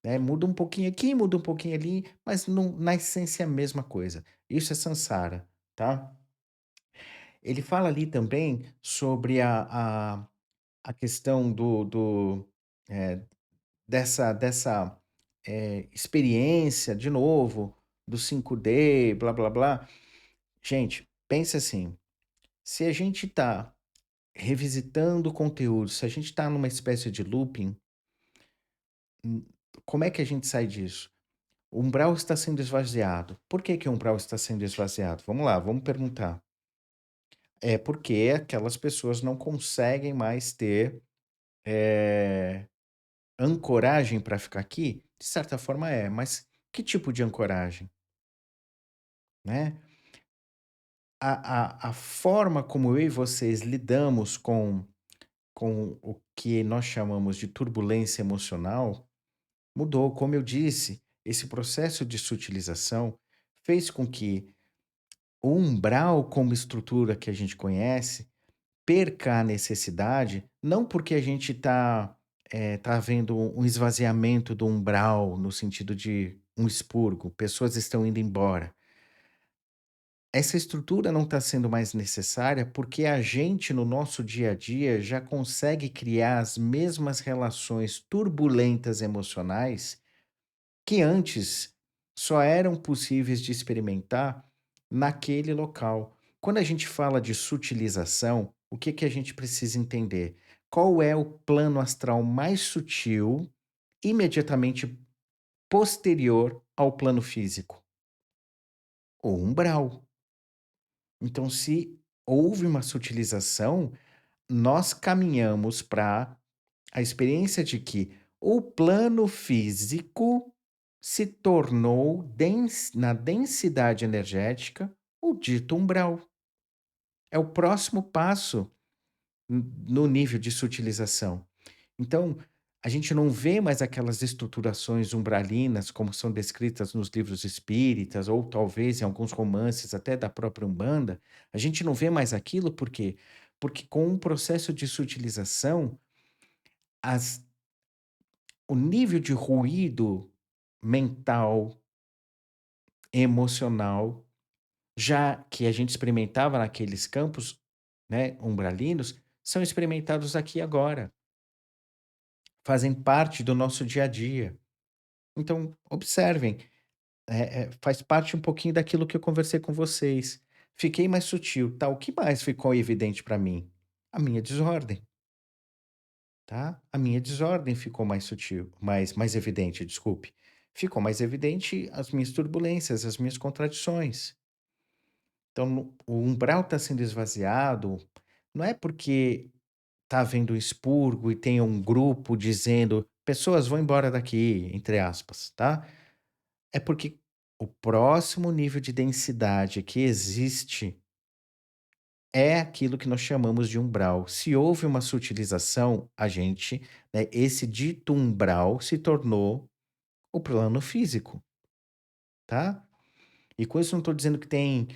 S1: Né? Muda um pouquinho aqui, muda um pouquinho ali, mas na essência é a mesma coisa. Isso é samsara, tá? Ele fala ali também sobre a questão eh, dessa experiência, de novo, do 5D, blá blá blá. Gente, pense assim: se a gente está revisitando o conteúdo, se a gente está numa espécie de looping, hum, como é que a gente sai disso? O umbral está sendo esvaziado. Por que que o umbral está sendo esvaziado? Vamos lá, vamos perguntar. É porque aquelas pessoas não conseguem mais ter ancoragem para ficar aqui? De certa forma é, mas Que tipo de ancoragem, né? A forma como eu e vocês lidamos com o que nós chamamos de turbulência emocional mudou. Como eu disse, esse processo de sutilização fez com que o umbral, como estrutura que a gente conhece, perca a necessidade, não porque a gente tá vendo um esvaziamento do umbral, no sentido de um expurgo, pessoas estão indo embora. Essa estrutura não está sendo mais necessária porque a gente, no nosso dia a dia, já consegue criar as mesmas relações turbulentas emocionais que antes só eram possíveis de experimentar naquele local. Quando a gente fala de sutilização, o que que a gente precisa entender? Qual é o plano astral mais sutil, imediatamente posterior ao plano físico? O umbral. Então, se houve uma sutilização, nós caminhamos para a experiência de que o plano físico se tornou na densidade energética o dito umbral. É o próximo passo no nível de sutilização. Então, a gente não vê mais aquelas estruturações umbralinas como são descritas nos livros espíritas, ou talvez em alguns romances até da própria Umbanda. A gente não vê mais aquilo por quê? Porque com um processo de sutilização, as o nível de ruído mental, emocional, já que a gente experimentava naqueles campos, né, umbralinos, são experimentados aqui e agora, fazem parte do nosso dia a dia. Então, observem, faz parte um pouquinho daquilo que eu conversei com vocês. Fiquei mais sutil, tá? O que mais ficou evidente para mim? A minha desordem, tá? A minha desordem ficou mais sutil, mais evidente, desculpe. Ficou mais evidente as minhas turbulências, as minhas contradições. Então, o umbral está sendo esvaziado, não é porque está havendo um expurgo e tem um grupo dizendo: "Pessoas vão embora daqui", entre aspas, tá? É porque o próximo nível de densidade que existe é aquilo que nós chamamos de umbral. Se houve uma sutilização, a gente, né, esse dito umbral se tornou o plano físico, tá? E com isso não estou dizendo que tem,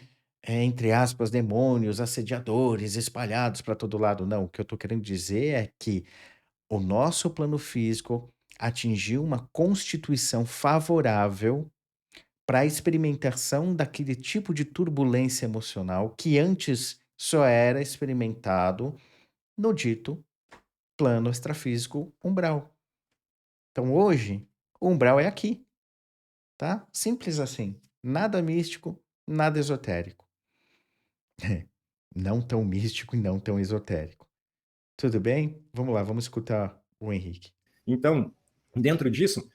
S1: entre aspas, demônios, assediadores espalhados para todo lado, não. O que eu estou querendo dizer é que o nosso plano físico atingiu uma constituição favorável para a experimentação daquele tipo de turbulência emocional que antes só era experimentado no dito plano extrafísico umbral. Então hoje, o umbral é aqui, tá? Simples assim. Nada místico, nada esotérico. Não tão místico e não tão esotérico. Tudo bem? Vamos lá, vamos escutar o Henrique.
S3: Então, dentro disso,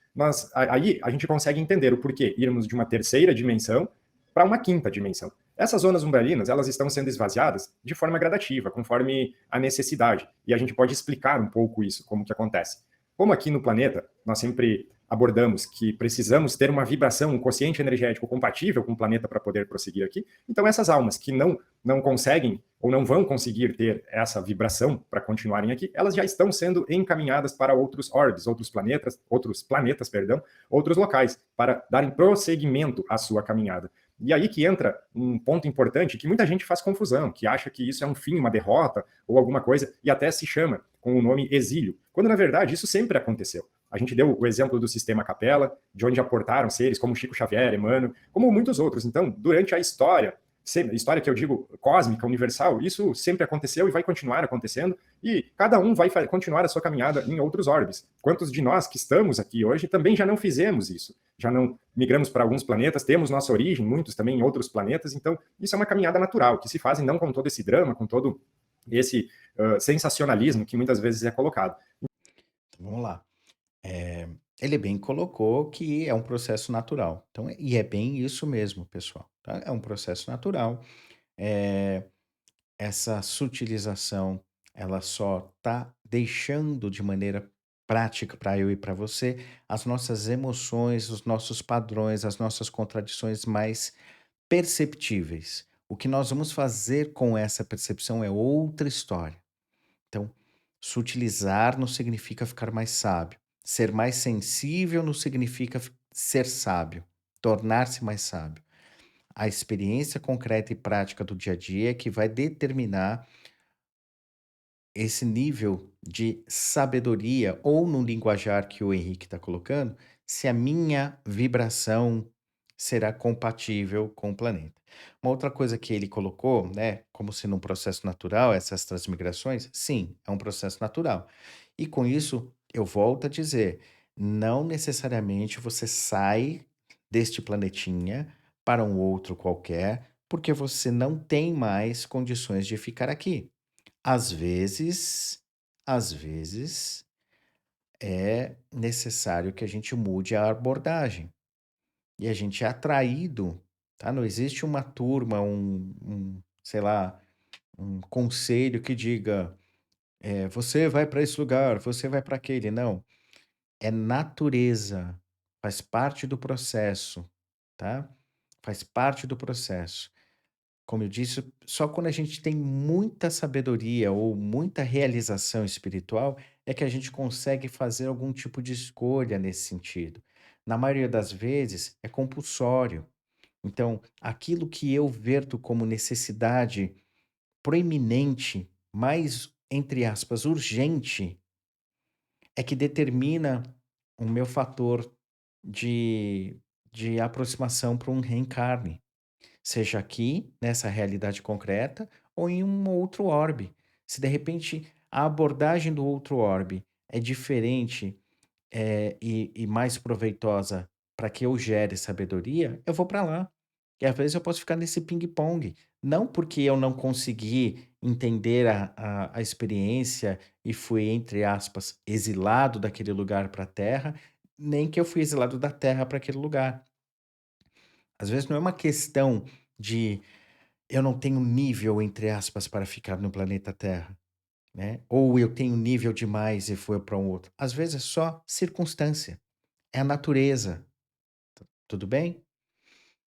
S3: aí a gente consegue entender o porquê irmos de uma terceira dimensão para uma quinta dimensão. Essas zonas umbralinas, elas estão sendo esvaziadas de forma gradativa, conforme a necessidade. E a gente pode explicar um pouco isso, como que acontece. Como aqui no planeta, nós sempre abordamos que precisamos ter uma vibração, um quociente energético compatível com o planeta para poder prosseguir aqui. Então, essas almas que não conseguem ou não vão conseguir ter essa vibração para continuarem aqui, elas já estão sendo encaminhadas para outros orbes, outros planetas, perdão, outros locais, para darem prosseguimento à sua caminhada. E aí que entra um ponto importante que muita gente faz confusão, que acha que isso é um fim, uma derrota ou alguma coisa, e até se chama com o nome exílio, quando na verdade isso sempre aconteceu. A gente deu o exemplo do sistema Capela, de onde aportaram seres como Chico Xavier, Emmanuel, como muitos outros. Então, durante a história que eu digo cósmica, universal, isso sempre aconteceu e vai continuar acontecendo, e cada um vai continuar a sua caminhada em outros orbes. Quantos de nós que estamos aqui hoje também já não fizemos isso? Já não migramos para alguns planetas, temos nossa origem, muitos também em outros planetas, então isso é uma caminhada natural, que se fazem não com todo esse drama, com todo esse sensacionalismo que muitas vezes é colocado.
S1: Então, vamos lá. Ele bem colocou que é um processo natural. Então, e é bem isso mesmo, pessoal, tá? É um processo natural. Eh, Essa sutilização, ela só está deixando de maneira prática para eu e para você, as nossas emoções, os nossos padrões, as nossas contradições mais perceptíveis. O que nós vamos fazer com essa percepção é outra história. Então, sutilizar não significa ficar mais sábio. Ser mais sensível não significa ser sábio, tornar-se mais sábio. A experiência concreta e prática do dia a dia é que vai determinar esse nível de sabedoria, ou no linguajar que o Henrique está colocando, se a minha vibração será compatível com o planeta. Uma outra coisa que ele colocou, né, como sendo um processo natural, essas transmigrações, sim, é um processo natural. E com isso, eu volto a dizer, não necessariamente você sai deste planetinha para um outro qualquer, porque você não tem mais condições de ficar aqui. Às vezes, às vezes é necessário que a gente mude a abordagem e a gente é atraído, tá? Não existe uma turma, sei lá, um conselho que diga, você vai para esse lugar, você vai para aquele. Não, é natureza, faz parte do processo, tá? Faz parte do processo. Como eu disse, só quando a gente tem muita sabedoria ou muita realização espiritual é que a gente consegue fazer algum tipo de escolha nesse sentido. Na maioria das vezes é compulsório. Então, aquilo que eu verto como necessidade proeminente, mais, entre aspas, urgente, é que determina o meu fator de, de aproximação para um reencarne. Seja aqui, nessa realidade concreta, ou em um outro orbe. Se de repente a abordagem do outro orbe é diferente, e mais proveitosa para que eu gere sabedoria, eu vou para lá. E às vezes eu posso ficar nesse ping-pong. Não porque eu não consegui entender a experiência e fui, entre aspas, exilado daquele lugar para a Terra, nem que eu fui exilado da Terra para aquele lugar. Às vezes não é uma questão de eu não tenho nível, entre aspas, para ficar no planeta Terra, né? Ou eu tenho nível demais e fui para um outro. Às vezes é só circunstância, é a natureza, tudo bem?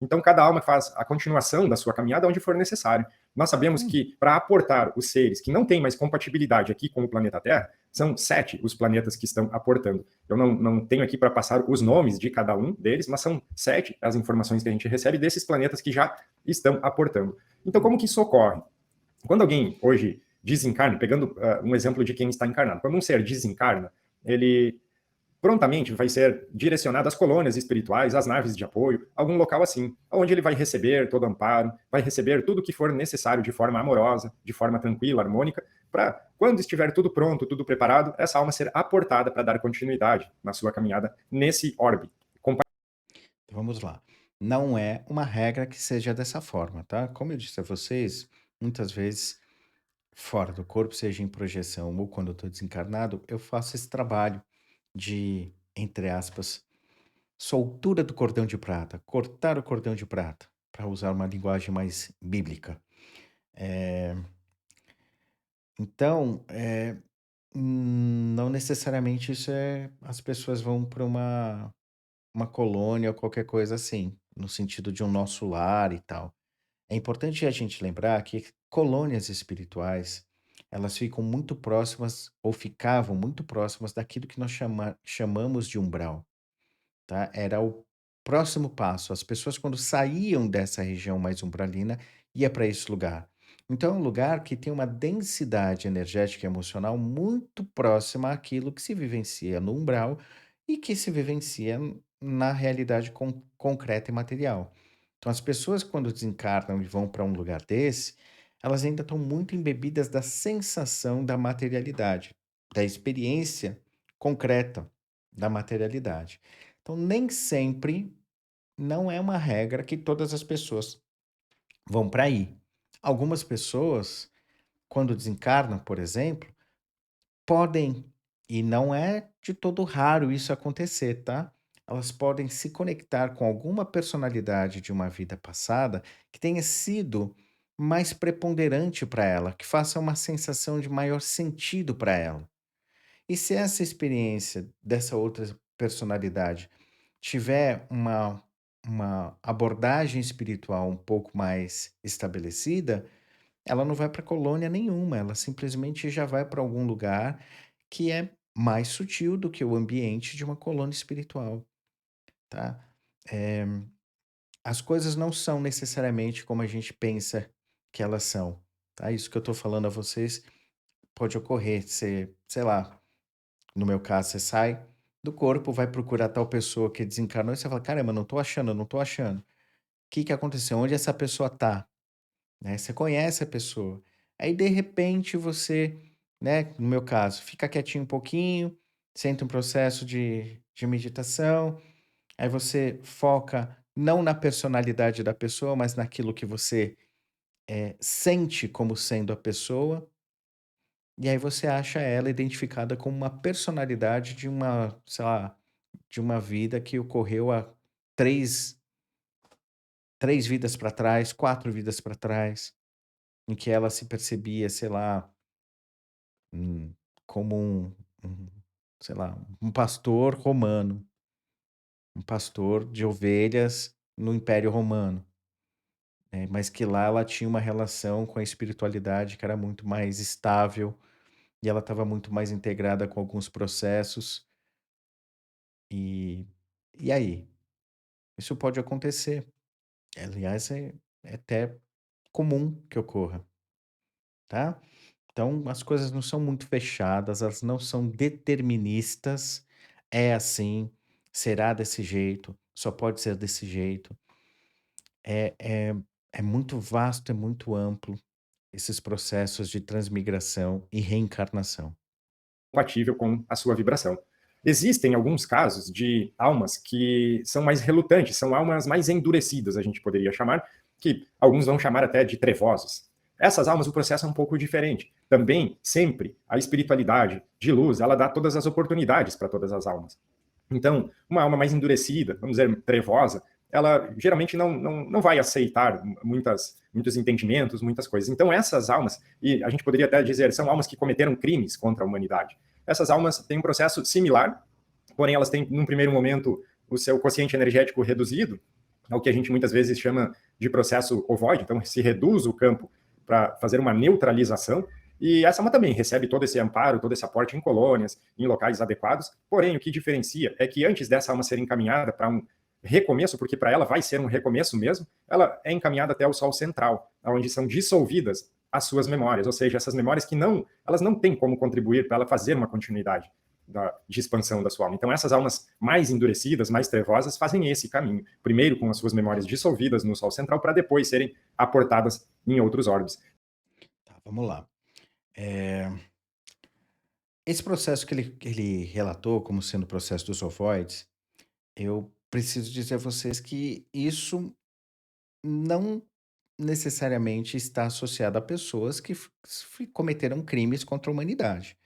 S3: Então, cada alma faz a continuação da sua caminhada onde for necessário. Nós sabemos
S1: Hum,
S3: que, para aportar os seres que não têm mais compatibilidade aqui com o planeta Terra, são 7 os planetas que estão aportando. Eu não tenho aqui para passar os nomes de cada um deles, mas são 7 as informações que a gente recebe desses planetas que já estão aportando. Então, como que isso ocorre? Quando alguém hoje desencarna, pegando um exemplo de quem está encarnado, quando um ser desencarna, ele prontamente vai ser direcionado às colônias espirituais, às naves de apoio, algum local assim, onde ele vai receber todo amparo, vai receber tudo o que for necessário de forma amorosa, de forma tranquila, harmônica, para, quando estiver tudo pronto, tudo preparado, essa alma ser aportada para dar continuidade na sua caminhada nesse orbe.
S1: então vamos lá. Não é uma regra que seja dessa forma, tá? Como eu disse a vocês, muitas vezes fora do corpo, seja em projeção ou quando eu estou desencarnado, eu faço esse trabalho de, entre aspas, soltura do cordão de prata, cortar o cordão de prata, para usar uma linguagem mais bíblica. Então, não necessariamente isso as pessoas vão para uma colônia ou qualquer coisa assim, no sentido de um nosso lar e tal. É importante a gente lembrar que colônias espirituais, elas ficam muito próximas ou ficavam muito próximas daquilo que nós chamamos de umbral. Tá? Era o próximo passo. As pessoas, quando saíam dessa região mais umbralina, ia para esse lugar. Então, é um lugar que tem uma densidade energética e emocional muito próxima àquilo que se vivencia no umbral e que se vivencia na realidade concreta e material. Então, as pessoas, quando desencarnam e vão para um lugar desse, elas ainda estão muito embebidas da sensação da materialidade, da experiência concreta da materialidade. Então, nem sempre, não é uma regra que todas as pessoas vão para aí. Algumas pessoas, quando desencarnam, por exemplo, podem, e não é de todo raro isso acontecer, tá? Elas podem se conectar com alguma personalidade de uma vida passada que tenha sido mais preponderante para ela, que faça uma sensação de maior sentido para ela. E se essa experiência dessa outra personalidade tiver uma abordagem espiritual um pouco mais estabelecida, ela não vai para colônia nenhuma, ela simplesmente já vai para algum lugar que é mais sutil do que o ambiente de uma colônia espiritual, tá? Eh, as coisas não são necessariamente como a gente pensa que elas são, tá? Isso que eu estou falando a vocês pode ocorrer. Você, sei lá, no meu caso, você sai do corpo, vai procurar tal pessoa que desencarnou e você fala: "Caramba, não tô achando, não tô achando. O que que aconteceu? Onde essa pessoa tá?", né? Você conhece a pessoa. Aí, de repente, você, né, no meu caso, fica quietinho um pouquinho, sente um processo de meditação, aí você foca não na personalidade da pessoa, mas naquilo que você, sente como sendo a pessoa, e aí você acha ela identificada como uma personalidade de uma, sei lá, de uma vida que ocorreu há 3 3 vidas para trás, 4 vidas para trás, em que ela se percebia, sei lá, como um, sei lá, um pastor romano, um pastor de ovelhas no Império Romano, né, mas que lá ela tinha uma relação com a espiritualidade que era muito mais estável, e ela estava muito mais integrada com alguns processos, e e aí? Isso pode acontecer. Aliás, é até comum que ocorra, tá? Então, as coisas não são muito fechadas, elas não são deterministas. É assim, será desse jeito, só pode ser desse jeito. É, é, é muito vasto, é muito amplo esses processos de transmigração e reencarnação.
S3: Compatível com a sua vibração. Existem alguns casos de almas que são mais relutantes, são almas mais endurecidas, a gente poderia chamar, que alguns vão chamar até de trevosos. Essas almas, o processo é um pouco diferente. Também, sempre, a espiritualidade de luz, ela dá todas as oportunidades para todas as almas. Então, uma alma mais endurecida, vamos dizer, trevosa, ela geralmente não vai aceitar muitos entendimentos, muitas coisas. Então, essas almas, e a gente poderia até dizer, são almas que cometeram crimes contra a humanidade. Essas almas têm um processo similar, porém elas têm, num primeiro momento, o seu quociente energético reduzido, ao que a gente muitas vezes chama de processo ovoide, então se reduz o campo para fazer uma neutralização, e essa alma também recebe todo esse amparo, todo esse aporte em colônias, em locais adequados. Porém, o que diferencia é que antes dessa alma ser encaminhada para um recomeço, porque para ela vai ser um recomeço mesmo, ela é encaminhada até o Sol central, onde são dissolvidas as suas memórias, ou seja, essas memórias que elas não têm como contribuir para ela fazer uma continuidade de expansão da sua alma. Então, essas almas mais endurecidas, mais trevosas, fazem esse caminho. Primeiro com as suas memórias dissolvidas no Sol central, para depois serem aportadas em outros orbes.
S1: Tá, vamos lá. Eh, esse processo que ele relatou como sendo o processo dos ovoides, eu preciso dizer a vocês que isso não necessariamente está associado a pessoas que cometeram crimes contra a humanidade.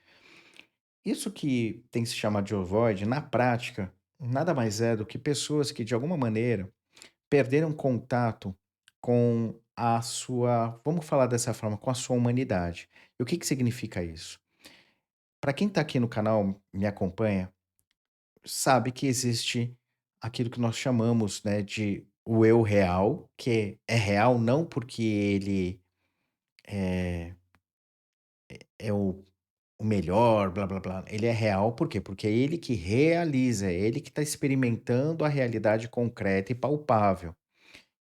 S1: Isso que tem se chamado de ovoide, na prática, nada mais é do que pessoas que, de alguma maneira, perderam contato com a sua, vamos falar dessa forma, com a sua humanidade. E o que que significa isso? Para quem está aqui no canal, me acompanha, sabe que existe aquilo que nós chamamos, né, de o eu real, que é real não porque ele é, é o melhor, blá blá blá. Ele é real por quê? Porque é ele que realiza, é ele que está experimentando a realidade concreta e palpável.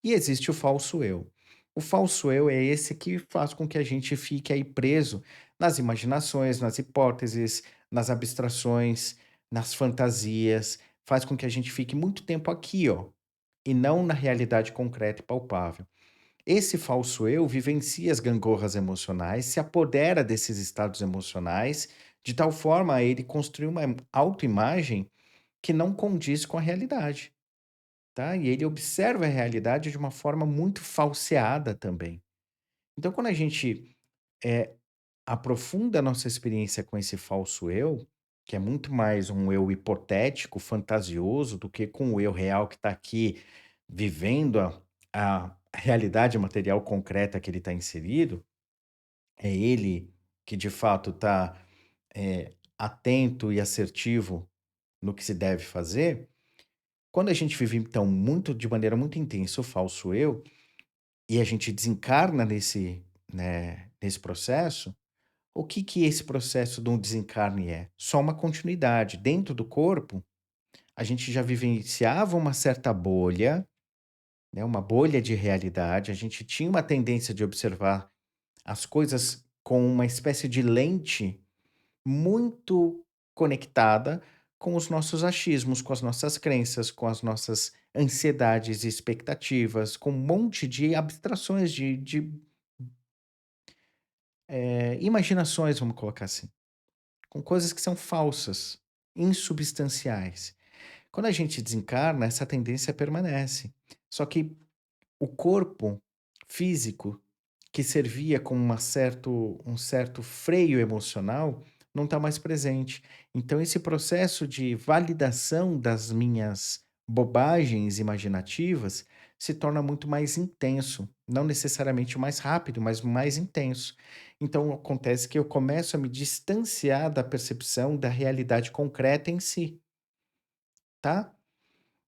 S1: E existe o falso eu. O falso eu é esse que faz com que a gente fique aí preso nas imaginações, nas hipóteses, nas abstrações, nas fantasias, faz com que a gente fique muito tempo aqui, ó, e não na realidade concreta e palpável. Esse falso eu vivencia as gangorras emocionais, se apodera desses estados emocionais, de tal forma a ele construir uma autoimagem que não condiz com a realidade, tá? E ele observa a realidade de uma forma muito falseada também. Então, quando a gente aprofunda a nossa experiência com esse falso eu, que é muito mais um eu hipotético, fantasioso, do que com o eu real que está aqui vivendo a realidade material concreta que ele está inserido, é ele que de fato está atento e assertivo no que se deve fazer, quando a gente vive então muito de maneira muito intensa o falso eu, e a gente desencarna nesse processo, o que que esse processo de um desencarne é? Só uma continuidade. Dentro do corpo, a gente já vivenciava uma certa bolha, né, uma bolha de realidade, a gente tinha uma tendência de observar as coisas com uma espécie de lente muito conectada com os nossos achismos, com as nossas crenças, com as nossas ansiedades e expectativas, com um monte de abstrações, imaginações, vamos colocar assim, com coisas que são falsas, insubstanciais. Quando a gente desencarna, essa tendência permanece. Só que o corpo físico, que servia como um certo freio emocional, não está mais presente. Então, esse processo de validação das minhas bobagens imaginativas se torna muito mais intenso. Não necessariamente mais rápido, mas mais intenso. Então, acontece que eu começo a me distanciar da percepção da realidade concreta em si, tá?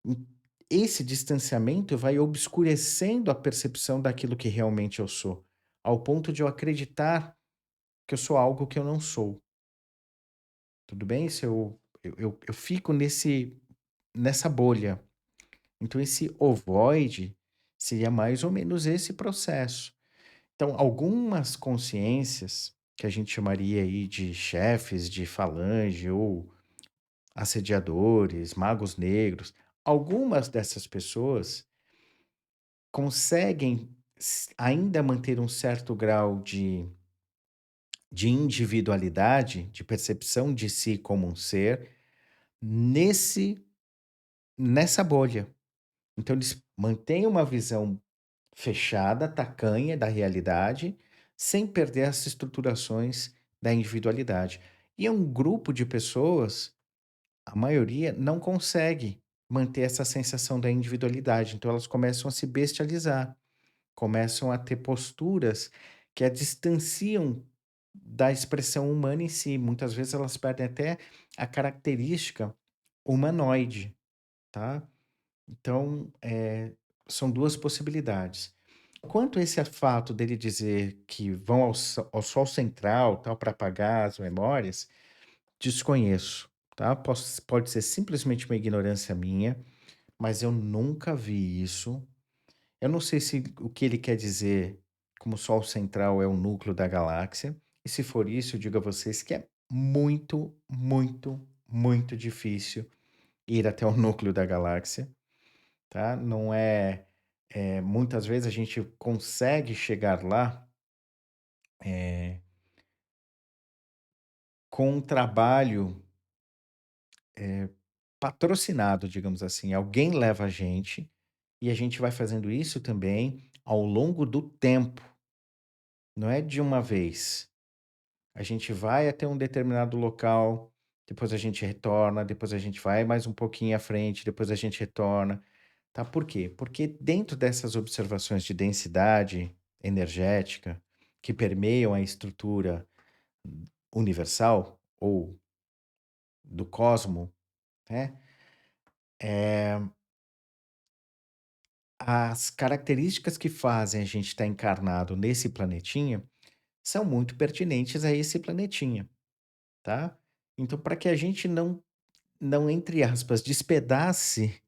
S1: Hum, Esse distanciamento vai obscurecendo a percepção daquilo que realmente eu sou, ao ponto de eu acreditar que eu sou algo que eu não sou. Tudo bem? Se eu fico nessa bolha. Então esse ovoide seria mais ou menos esse processo. Então algumas consciências, que a gente chamaria aí de chefes de falange ou assediadores, magos negros, algumas dessas pessoas conseguem ainda manter um certo grau de individualidade, de percepção de si como um ser, nesse nessa bolha. Então eles mantêm uma visão fechada, tacanha da realidade, sem perder as estruturações da individualidade. E é um grupo de pessoas, a maioria não consegue manter essa sensação da individualidade, então elas começam a se bestializar. Começam a ter posturas que a distanciam da expressão humana em si. Muitas vezes elas perdem até a característica humanoide, tá? Então, são 2 possibilidades. Quanto a esse fato dele dizer que vão ao sol central, tal, para apagar as memórias, desconheço, tá? Pode ser simplesmente uma ignorância minha, mas eu nunca vi isso. Eu não sei se o que ele quer dizer como Sol central é o núcleo da galáxia, e se for isso, eu digo a vocês que é muito, muito, muito difícil ir até o núcleo da galáxia, tá? Não é, muitas vezes a gente consegue chegar lá, eh, com um trabalho patrocinado, digamos assim. Alguém leva a gente, e a gente vai fazendo isso também ao longo do tempo, não é de uma vez. A gente vai até um determinado local, depois a gente retorna, depois a gente vai mais um pouquinho à frente, depois a gente retorna, tá? Por quê? Porque dentro dessas observações de densidade energética que permeiam a estrutura universal ou do cosmo, né? As características que fazem a gente estar encarnado nesse planetinha são muito pertinentes a esse planetinha, tá? Então, para que a gente não, entre aspas, despedace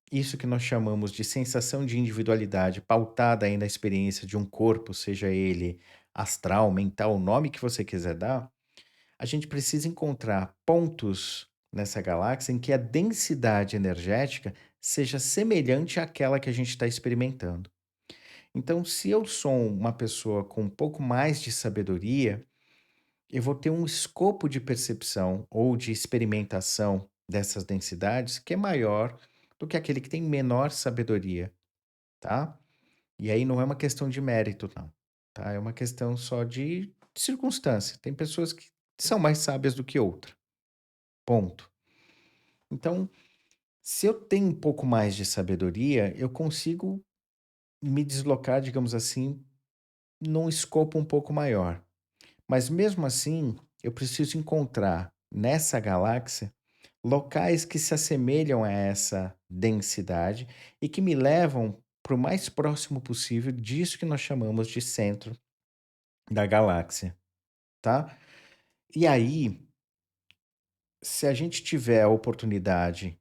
S1: isso que nós chamamos de sensação de individualidade pautada aí na experiência de um corpo, seja ele astral, mental, o nome que você quiser dar, a gente precisa encontrar pontos nessa galáxia em que a densidade energética seja semelhante àquela que a gente está experimentando. Então, se eu sou uma pessoa com um pouco mais de sabedoria, eu vou ter um escopo de percepção ou de experimentação dessas densidades que é maior do que aquele que tem menor sabedoria, tá? E aí não é uma questão de mérito, não, tá? É uma questão só de circunstância. Tem pessoas que são mais sábias do que outra, ponto. Então, se eu tenho um pouco mais de sabedoria, eu consigo me deslocar, digamos assim, num escopo um pouco maior. Mas mesmo assim, eu preciso encontrar nessa galáxia locais que se assemelham a essa densidade e que me levam para o mais próximo possível disso que nós chamamos de centro da galáxia, tá? E aí, se a gente tiver a oportunidade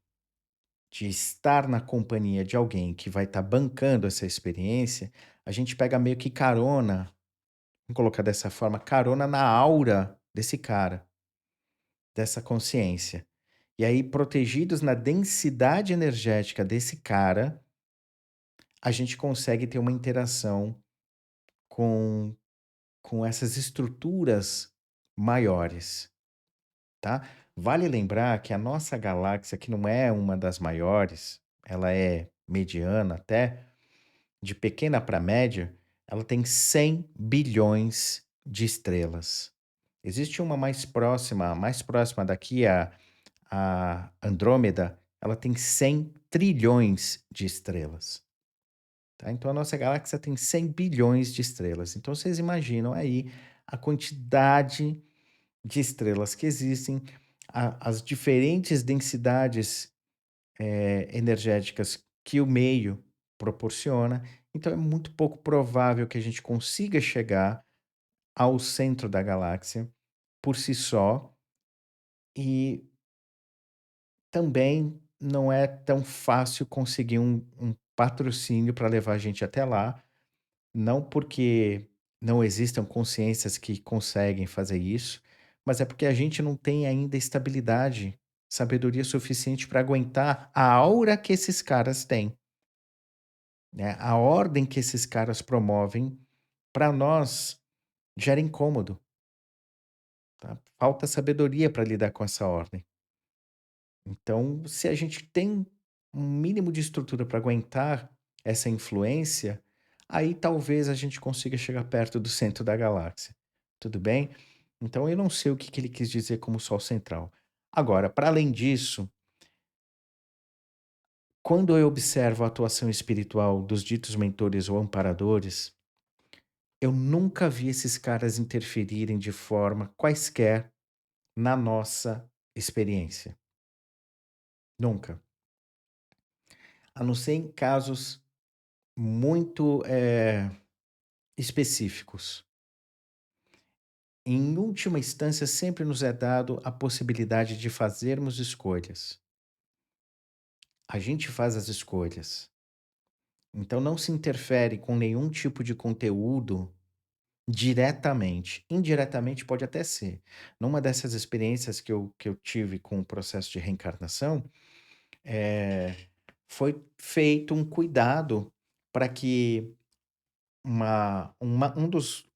S1: de estar na companhia de alguém que vai estar bancando essa experiência, a gente pega meio que carona, vamos colocar dessa forma, carona na aura desse cara, dessa consciência. E aí, protegidos na densidade energética desse cara, a gente consegue ter uma interação com, com essas estruturas maiores, tá? Vale lembrar que a nossa galáxia, que não é uma das maiores, ela é mediana até, de pequena para média, ela tem 100 bilhões de estrelas. Existe uma mais próxima daqui, a Andrômeda, ela tem 100 trilhões de estrelas. Tá? Então a nossa galáxia tem 100 bilhões de estrelas. Então vocês imaginam aí a quantidade de estrelas que existem, as diferentes densidades energéticas que o meio proporciona. Então é muito pouco provável que a gente consiga chegar ao centro da galáxia por si só, e também não é tão fácil conseguir um patrocínio para levar a gente até lá, não porque não existam consciências que conseguem fazer isso, mas é porque a gente não tem ainda estabilidade, sabedoria suficiente para aguentar a aura que esses caras têm, né? A ordem que esses caras promovem, para nós, gera incômodo, tá? Falta sabedoria para lidar com essa ordem. Então, se a gente tem um mínimo de estrutura para aguentar essa influência, aí talvez a gente consiga chegar perto do centro da galáxia. Tudo bem? Então, eu não sei o que que ele quis dizer como Sol central. Agora, para além disso, quando eu observo a atuação espiritual dos ditos mentores ou amparadores, eu nunca vi esses caras interferirem de forma quaisquer na nossa experiência. Nunca. A não ser em casos muito específicos. Em última instância, sempre nos é dado a possibilidade de fazermos escolhas. A gente faz as escolhas. Então não se interfere com nenhum tipo de conteúdo diretamente. Indiretamente pode até ser. Numa dessas experiências que eu tive com o processo de reencarnação, eh, foi feito um cuidado para que um dos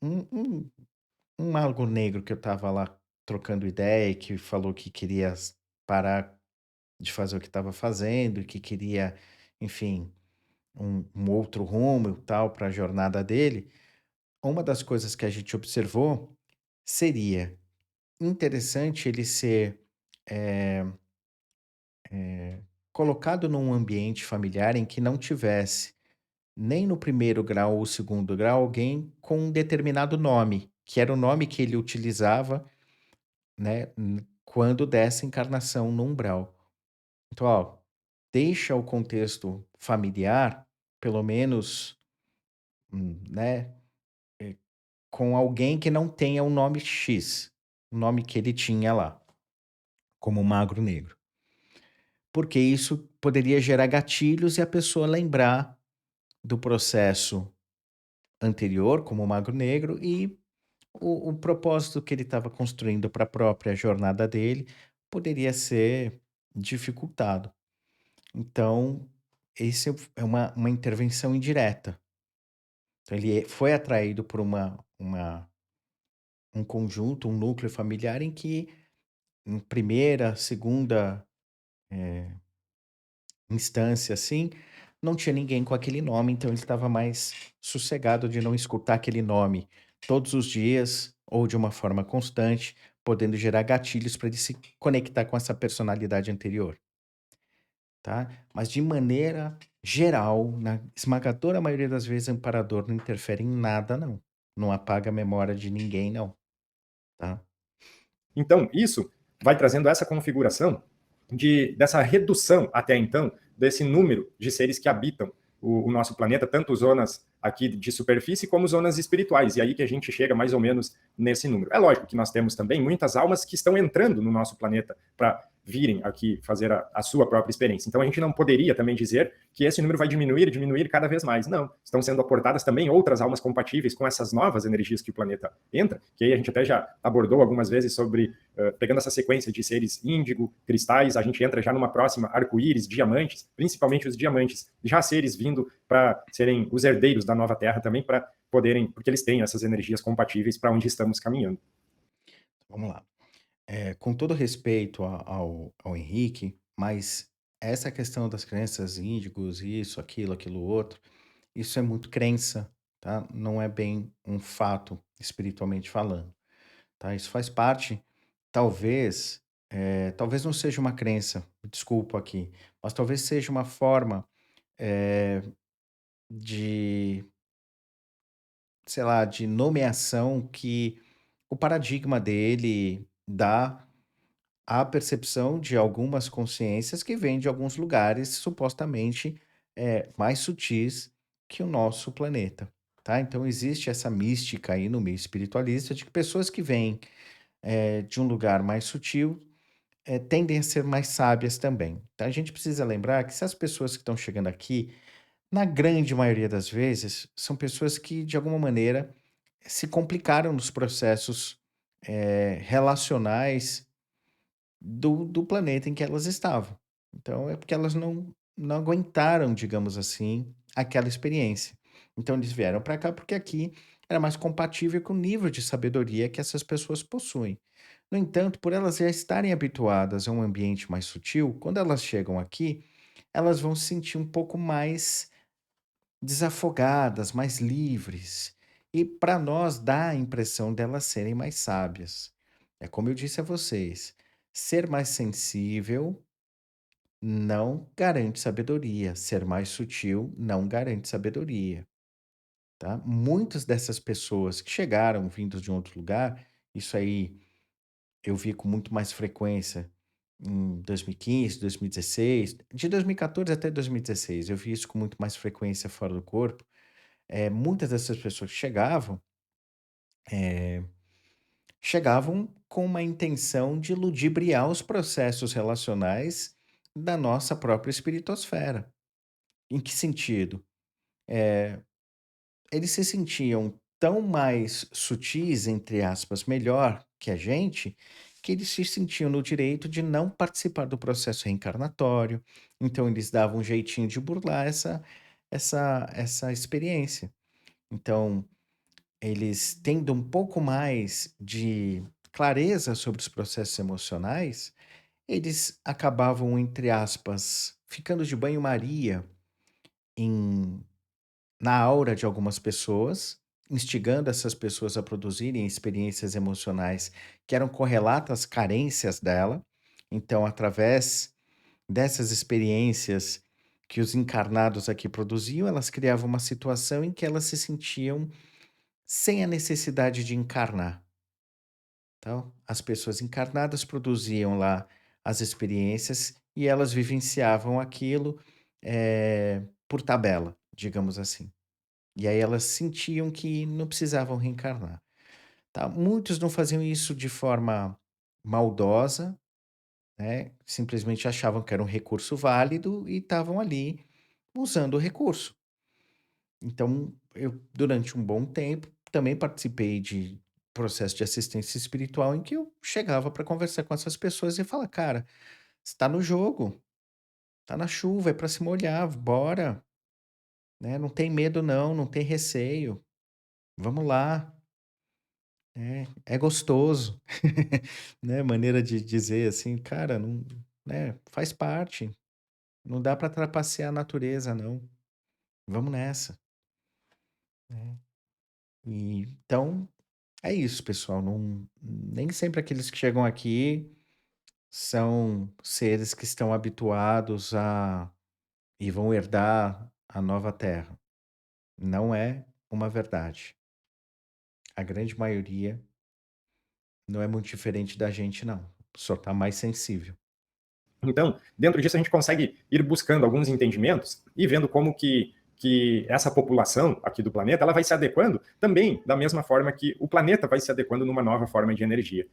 S1: um mago negro que eu estava lá trocando ideia e que falou que queria parar de fazer o que estava fazendo e que queria, enfim, um outro rumo e tal para a jornada dele. Uma das coisas que a gente observou seria interessante ele ser eh, colocado num ambiente familiar em que não tivesse nem no primeiro grau ou segundo grau alguém com um determinado nome, que era o nome que ele utilizava, né, quando dessa encarnação no umbral. Então, ó, deixa o contexto familiar, pelo menos, né, eh, com alguém que não tenha o nome X, o nome que ele tinha lá, como magro negro. Porque isso poderia gerar gatilhos e a pessoa lembrar do processo anterior, como magro negro, e o propósito que ele estava construindo para a própria jornada dele poderia ser dificultado. Então, esse é uma intervenção indireta. Então, ele foi atraído por um conjunto, um núcleo familiar em que, em primeira, segunda instância, assim, não tinha ninguém com aquele nome, então ele estava mais sossegado de não escutar aquele nome todos os dias ou de uma forma constante, podendo gerar gatilhos para ele se conectar com essa personalidade anterior, tá? Mas de maneira geral, na esmagadora maioria das vezes, amparador não interfere em nada, não. Não apaga a memória de ninguém, não, tá?
S3: Então, isso vai trazendo essa configuração dessa redução, até então, desse número de seres que habitam o nosso planeta, tanto zonas aqui de superfície como zonas espirituais, e aí que a gente chega mais ou menos nesse número. É lógico que nós temos também muitas almas que estão entrando no nosso planeta para virem aqui fazer a sua própria experiência. Então a gente não poderia também dizer que esse número vai diminuir cada vez mais. Não, estão sendo aportadas também outras almas compatíveis com essas novas energias que o planeta entra, que aí a gente até já abordou algumas vezes sobre, pegando essa sequência de seres índigo, cristais, a gente entra já numa próxima arco-íris, diamantes, principalmente os diamantes, já seres vindo para serem os herdeiros da nova Terra também, para poderem, porque eles têm essas energias compatíveis para onde estamos caminhando.
S1: Vamos lá. Com todo respeito ao Henrique, mas essa questão das crenças índigos, isso, aquilo outro, isso é muito crença, tá? Não é bem um fato, espiritualmente falando, tá? Isso faz parte, talvez, talvez não seja uma crença, desculpa aqui, mas talvez seja uma forma, eh, de, sei lá, de nomeação que o paradigma dele dá a percepção de algumas consciências que vêm de alguns lugares supostamente mais sutis que o nosso planeta, tá? Então existe essa mística aí no meio espiritualista de que pessoas que vêm de um lugar mais sutil tendem a ser mais sábias também. Então a gente precisa lembrar que se as pessoas que estão chegando aqui, na grande maioria das vezes, são pessoas que de alguma maneira se complicaram nos processos relacionais do planeta em que elas estavam. Então é porque elas não aguentaram, digamos assim, aquela experiência. Então eles vieram para cá porque aqui era mais compatível com o nível de sabedoria que essas pessoas possuem. No entanto, por elas já estarem habituadas a um ambiente mais sutil, quando elas chegam aqui, elas vão se sentir um pouco mais desafogadas, mais livres. E para nós dá a impressão delas serem mais sábias. É como eu disse a vocês, ser mais sensível não garante sabedoria, ser mais sutil não garante sabedoria, tá? Muitas dessas pessoas que chegaram vindos de um outro lugar, isso aí eu vi com muito mais frequência em 2015, 2016, de 2014 até 2016, eu vi isso com muito mais frequência fora do corpo. Muitas dessas pessoas que chegavam, eh, chegavam com uma intenção de ludibriar os processos relacionais da nossa própria espiritosfera. Em que sentido? Eles se sentiam tão mais sutis, entre aspas, melhor que a gente, que eles se sentiam no direito de não participar do processo reencarnatório. Então eles davam um jeitinho de burlar essa experiência. Então, eles tendo um pouco mais de clareza sobre os processos emocionais, eles acabavam, entre aspas, ficando de banho-maria em na aura de algumas pessoas, instigando essas pessoas a produzirem experiências emocionais que eram correlatas às carências dela. Então, através dessas experiências que os encarnados aqui produziam, elas criavam uma situação em que elas se sentiam sem a necessidade de encarnar. Então, as pessoas encarnadas produziam lá as experiências e elas vivenciavam aquilo, por tabela, digamos assim. E aí elas sentiam que não precisavam reencarnar, tá. Muitos não faziam isso de forma maldosa, né, simplesmente achavam que era um recurso válido e estavam ali usando o recurso. Então, eu, durante um bom tempo, também participei de processo de assistência espiritual em que eu chegava para conversar com essas pessoas e falar: "Cara, você tá no jogo, tá na chuva, é para se molhar, bora, né, não tem medo não, não tem receio, vamos lá, é gostoso", né, maneira de dizer assim: "Cara, não, né, faz parte, não dá para trapacear a natureza não, vamos nessa", né. E então é isso, pessoal. Não, nem sempre aqueles que chegam aqui são seres que estão habituados a e vão herdar a nova terra. Não é uma verdade. A grande maioria Não é muito diferente da gente não, só tá mais sensível.
S3: Então, dentro disso, a gente consegue ir buscando alguns entendimentos e vendo como que essa população aqui do planeta ela vai se adequando também da mesma forma que o planeta vai se adequando numa nova forma de energia.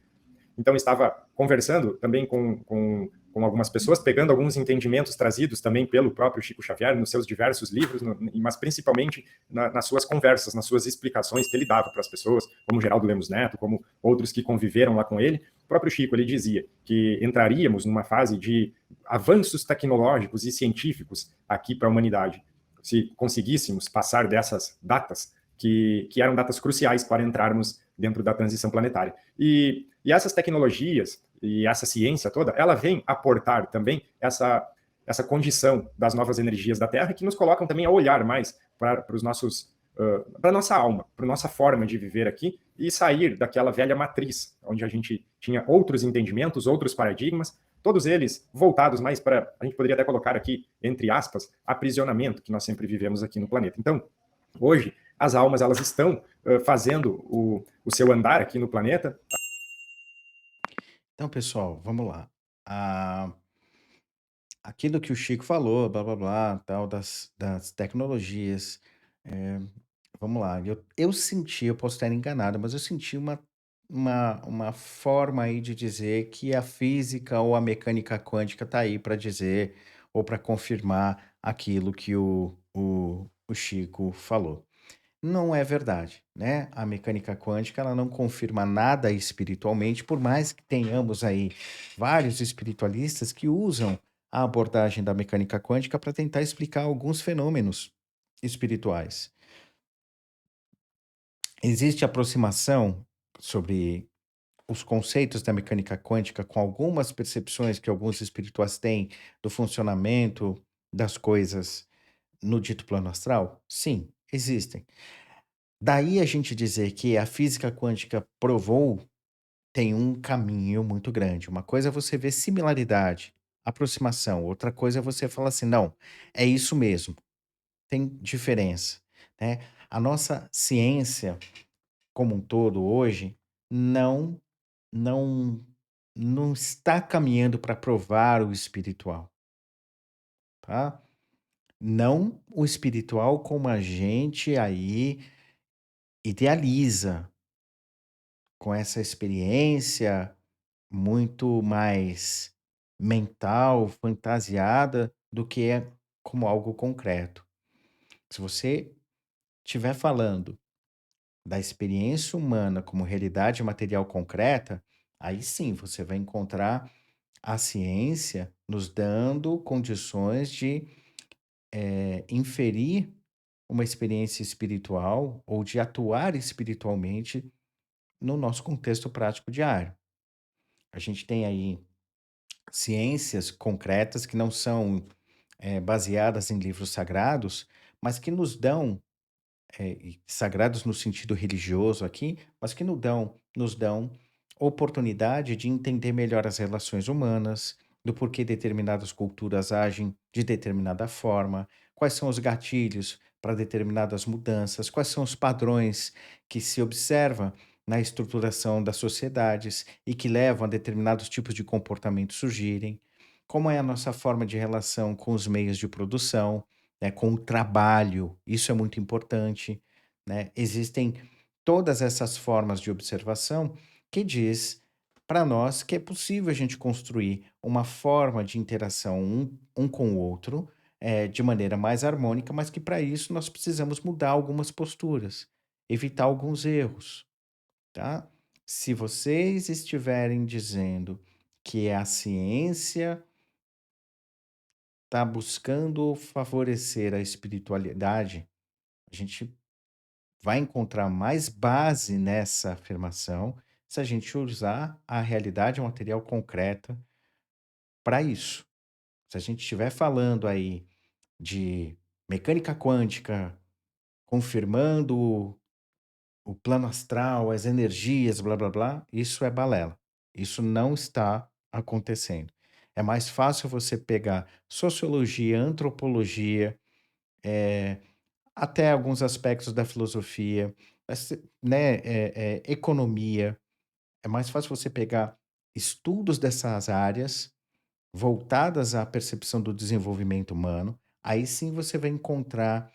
S3: Então, estava conversando também com algumas pessoas, pegando alguns entendimentos trazidos também pelo próprio Chico Xavier nos seus diversos livros, mas principalmente nas suas conversas, nas suas explicações que ele dava para as pessoas, como Geraldo Lemos Neto, como outros que conviveram lá com ele. O próprio Chico ele dizia que entraríamos numa fase de avanços tecnológicos e científicos aqui para a humanidade, se conseguíssemos passar dessas datas que eram datas cruciais para entrarmos dentro da transição planetária. E essas tecnologias e essa ciência toda, ela vem aportar também essa condição das novas energias da Terra que nos colocam também a olhar mais para os nossos para a nossa alma, para a nossa forma de viver aqui e sair daquela velha matriz, onde a gente tinha outros entendimentos, outros paradigmas, todos eles voltados mais para, a gente poderia até colocar aqui, entre aspas, aprisionamento que nós sempre vivemos aqui no planeta. Então, hoje, as almas elas estão fazendo o seu andar aqui no planeta.
S1: Então, pessoal, vamos lá. Ah, aquilo que o Chico falou, blá blá blá, tal, das tecnologias. é, Vamos lá. Eu senti, eu posso estar enganado, mas eu senti uma forma aí de dizer que a física ou a mecânica quântica está aí para dizer ou para confirmar aquilo que o Chico falou. Não é verdade, né? A mecânica quântica ela não confirma nada espiritualmente, por mais que tenhamos aí vários espiritualistas que usam a abordagem da mecânica quântica para tentar explicar alguns fenômenos espirituais. Existe aproximação sobre os conceitos da mecânica quântica com algumas percepções que alguns espirituais têm do funcionamento das coisas no dito plano astral? Sim, existem. Daí a gente dizer que a física quântica provou, tem um caminho muito grande. Uma coisa é você ver similaridade, aproximação, outra coisa é você falar assim, não, é isso mesmo, tem diferença, né? A nossa ciência como um todo hoje não não não está caminhando para provar o espiritual, tá? Não o espiritual como a gente aí idealiza, com essa experiência muito mais mental, fantasiada, do que é como algo concreto. Se você estiver falando da experiência humana como realidade material concreta, aí sim você vai encontrar a ciência nos dando condições de inferir uma experiência espiritual ou de atuar espiritualmente no nosso contexto prático diário. A gente tem aí ciências concretas que não são baseadas em livros sagrados, mas que nos dão, e sagrados no sentido religioso aqui, mas que nos dão oportunidade de entender melhor as relações humanas, do porquê determinadas culturas agem de determinada forma, quais são os gatilhos para determinadas mudanças, quais são os padrões que se observa na estruturação das sociedades e que levam a determinados tipos de comportamento surgirem, como é a nossa forma de relação com os meios de produção, né, com o trabalho, isso é muito importante, né? Existem todas essas formas de observação que diz para nós que é possível a gente construir uma forma de interação um com o outro, de maneira mais harmônica, mas que para isso nós precisamos mudar algumas posturas, evitar alguns erros, tá? Se vocês estiverem dizendo que a ciência está buscando favorecer a espiritualidade, a gente vai encontrar mais base nessa afirmação se a gente usar a realidade material concreta para isso. Se a gente estiver falando aí de mecânica quântica, confirmando o plano astral, as energias, blá blá blá, isso é balela. Isso não está acontecendo. É mais fácil você pegar sociologia, antropologia, até alguns aspectos da filosofia, né, economia. é mais fácil você pegar estudos dessas áreas voltadas à percepção do desenvolvimento humano, aí sim você vai encontrar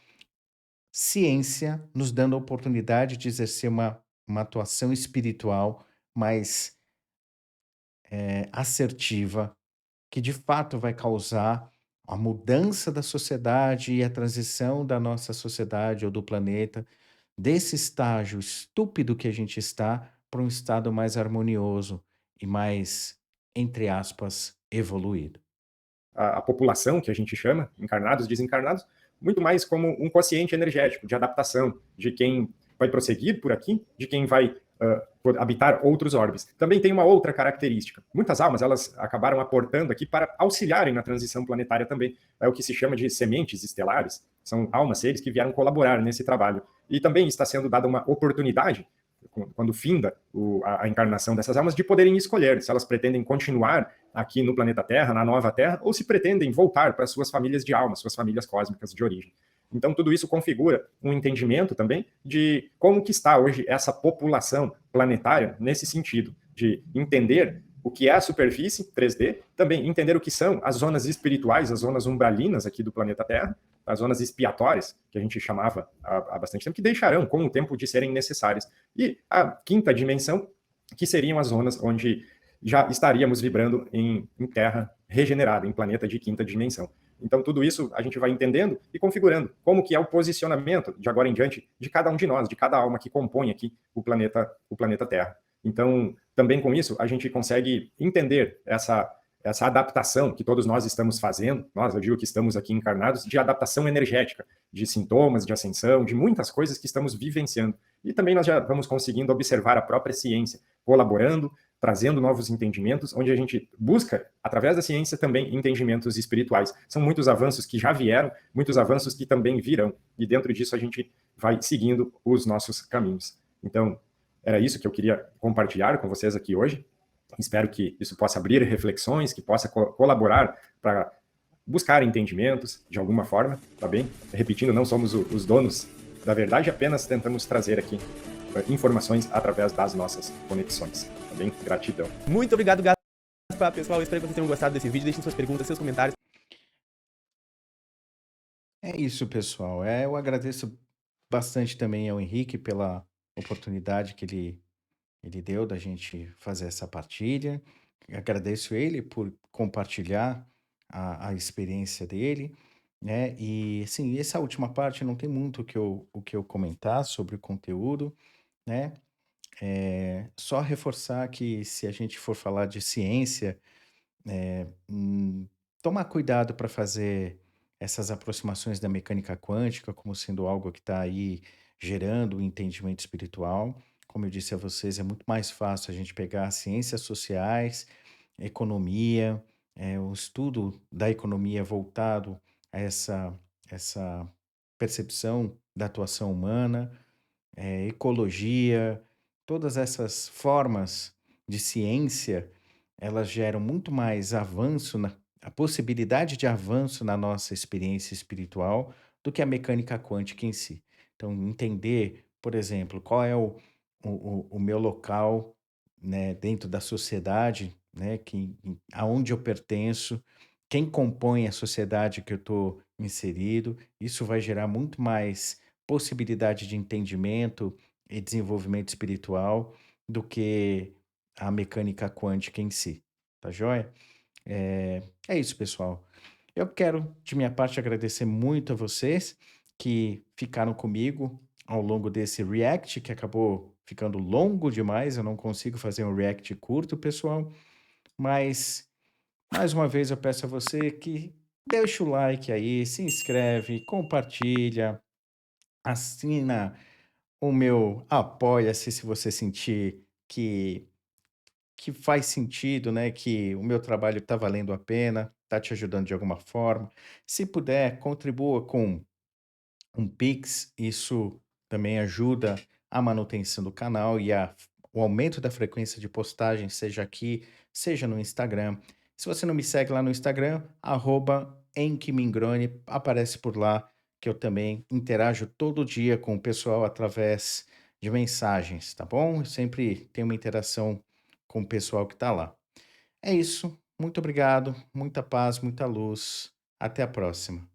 S1: ciência nos dando a oportunidade de exercer uma atuação espiritual mais assertiva, que de fato vai causar a mudança da sociedade e a transição da nossa sociedade ou do planeta desse estágio estúpido que a gente está para um estado mais harmonioso e mais, entre aspas, evoluído.
S3: A população, que a gente chama, encarnados, desencarnados, muito mais como um quociente energético de adaptação de quem vai prosseguir por aqui, de quem vai habitar outros orbes. Também tem uma outra característica. Muitas almas, elas acabaram aportando aqui para auxiliarem na transição planetária também. É o que se chama de sementes estelares. São almas, seres que vieram colaborar nesse trabalho. E também está sendo dada uma oportunidade quando finda a encarnação dessas almas, de poderem escolher se elas pretendem continuar aqui no planeta Terra, na nova Terra, ou se pretendem voltar para suas famílias de alma, suas famílias cósmicas de origem. Então, tudo isso configura um entendimento também de como que está hoje essa população planetária nesse sentido, de entender o que é a superfície 3D, também entender o que são as zonas espirituais, as zonas umbralinas aqui do planeta Terra, as zonas expiatórias, que a gente chamava há bastante tempo, que deixarão com o tempo de serem necessárias. E a quinta dimensão, que seriam as zonas onde já estaríamos vibrando em terra regenerada, em planeta de quinta dimensão. Então, tudo isso a gente vai entendendo e configurando como que é o posicionamento, de agora em diante, de cada um de nós, de cada alma que compõe aqui o planeta Terra. Então, também com isso, a gente consegue entender essa adaptação que todos nós estamos fazendo, nós, eu digo que estamos aqui encarnados, de adaptação energética, de sintomas, de ascensão, de muitas coisas que estamos vivenciando. E também nós já vamos conseguindo observar a própria ciência, colaborando, trazendo novos entendimentos, onde a gente busca, através da ciência, também entendimentos espirituais. São muitos avanços que já vieram, muitos avanços que também virão, e dentro disso a gente vai seguindo os nossos caminhos. Então, era isso que eu queria compartilhar com vocês aqui hoje. Espero que isso possa abrir reflexões, que possa colaborar para buscar entendimentos de alguma forma, tá bem? Repetindo, não somos os donos da verdade, apenas tentamos trazer aqui informações através das nossas conexões, tá bem? Gratidão.
S2: Muito obrigado, Gaspar, pessoal. Espero que vocês tenham gostado desse vídeo. Deixem suas perguntas, seus comentários.
S1: É isso, pessoal. Eu agradeço bastante também ao Henrique pela oportunidade que ele deu da gente fazer essa partilha. Agradeço ele por compartilhar a experiência dele, né? E, assim, essa última parte não tem muito o que eu comentar sobre o conteúdo, né? Só reforçar que se a gente for falar de ciência, tomar cuidado para fazer essas aproximações da mecânica quântica como sendo algo que está aí gerando o entendimento espiritual. Como eu disse a vocês, é muito mais fácil a gente pegar ciências sociais, economia, o estudo da economia voltado a essa percepção da atuação humana, ecologia, todas essas formas de ciência, elas geram muito mais avanço a possibilidade de avanço na nossa experiência espiritual do que a mecânica quântica em si. Então, entender, por exemplo, qual é o meu local, né, dentro da sociedade, né, aonde eu pertenço, quem compõe a sociedade que eu estou inserido, isso vai gerar muito mais possibilidade de entendimento e desenvolvimento espiritual do que a mecânica quântica em si, tá joia? É isso, pessoal. Eu quero, de minha parte, agradecer muito a vocês que ficaram comigo ao longo desse react, que acabou ficando longo demais. Eu não consigo fazer um react curto, pessoal, mas mais uma vez eu peço a você que deixa o like aí, se inscreve, compartilha, assina o meu apoia-se se você sentir que faz sentido, né, que o meu trabalho está valendo a pena, está te ajudando de alguma forma. Se puder, contribua com um Pix, isso também ajuda a manutenção do canal e o aumento da frequência de postagem, seja aqui, seja no Instagram. Se você não me segue lá no Instagram, @enkimingrone, aparece por lá, que eu também interajo todo dia com o pessoal através de mensagens, tá bom? Eu sempre tenho uma interação com o pessoal que está lá. É isso. Muito obrigado, muita paz, muita luz. Até a próxima.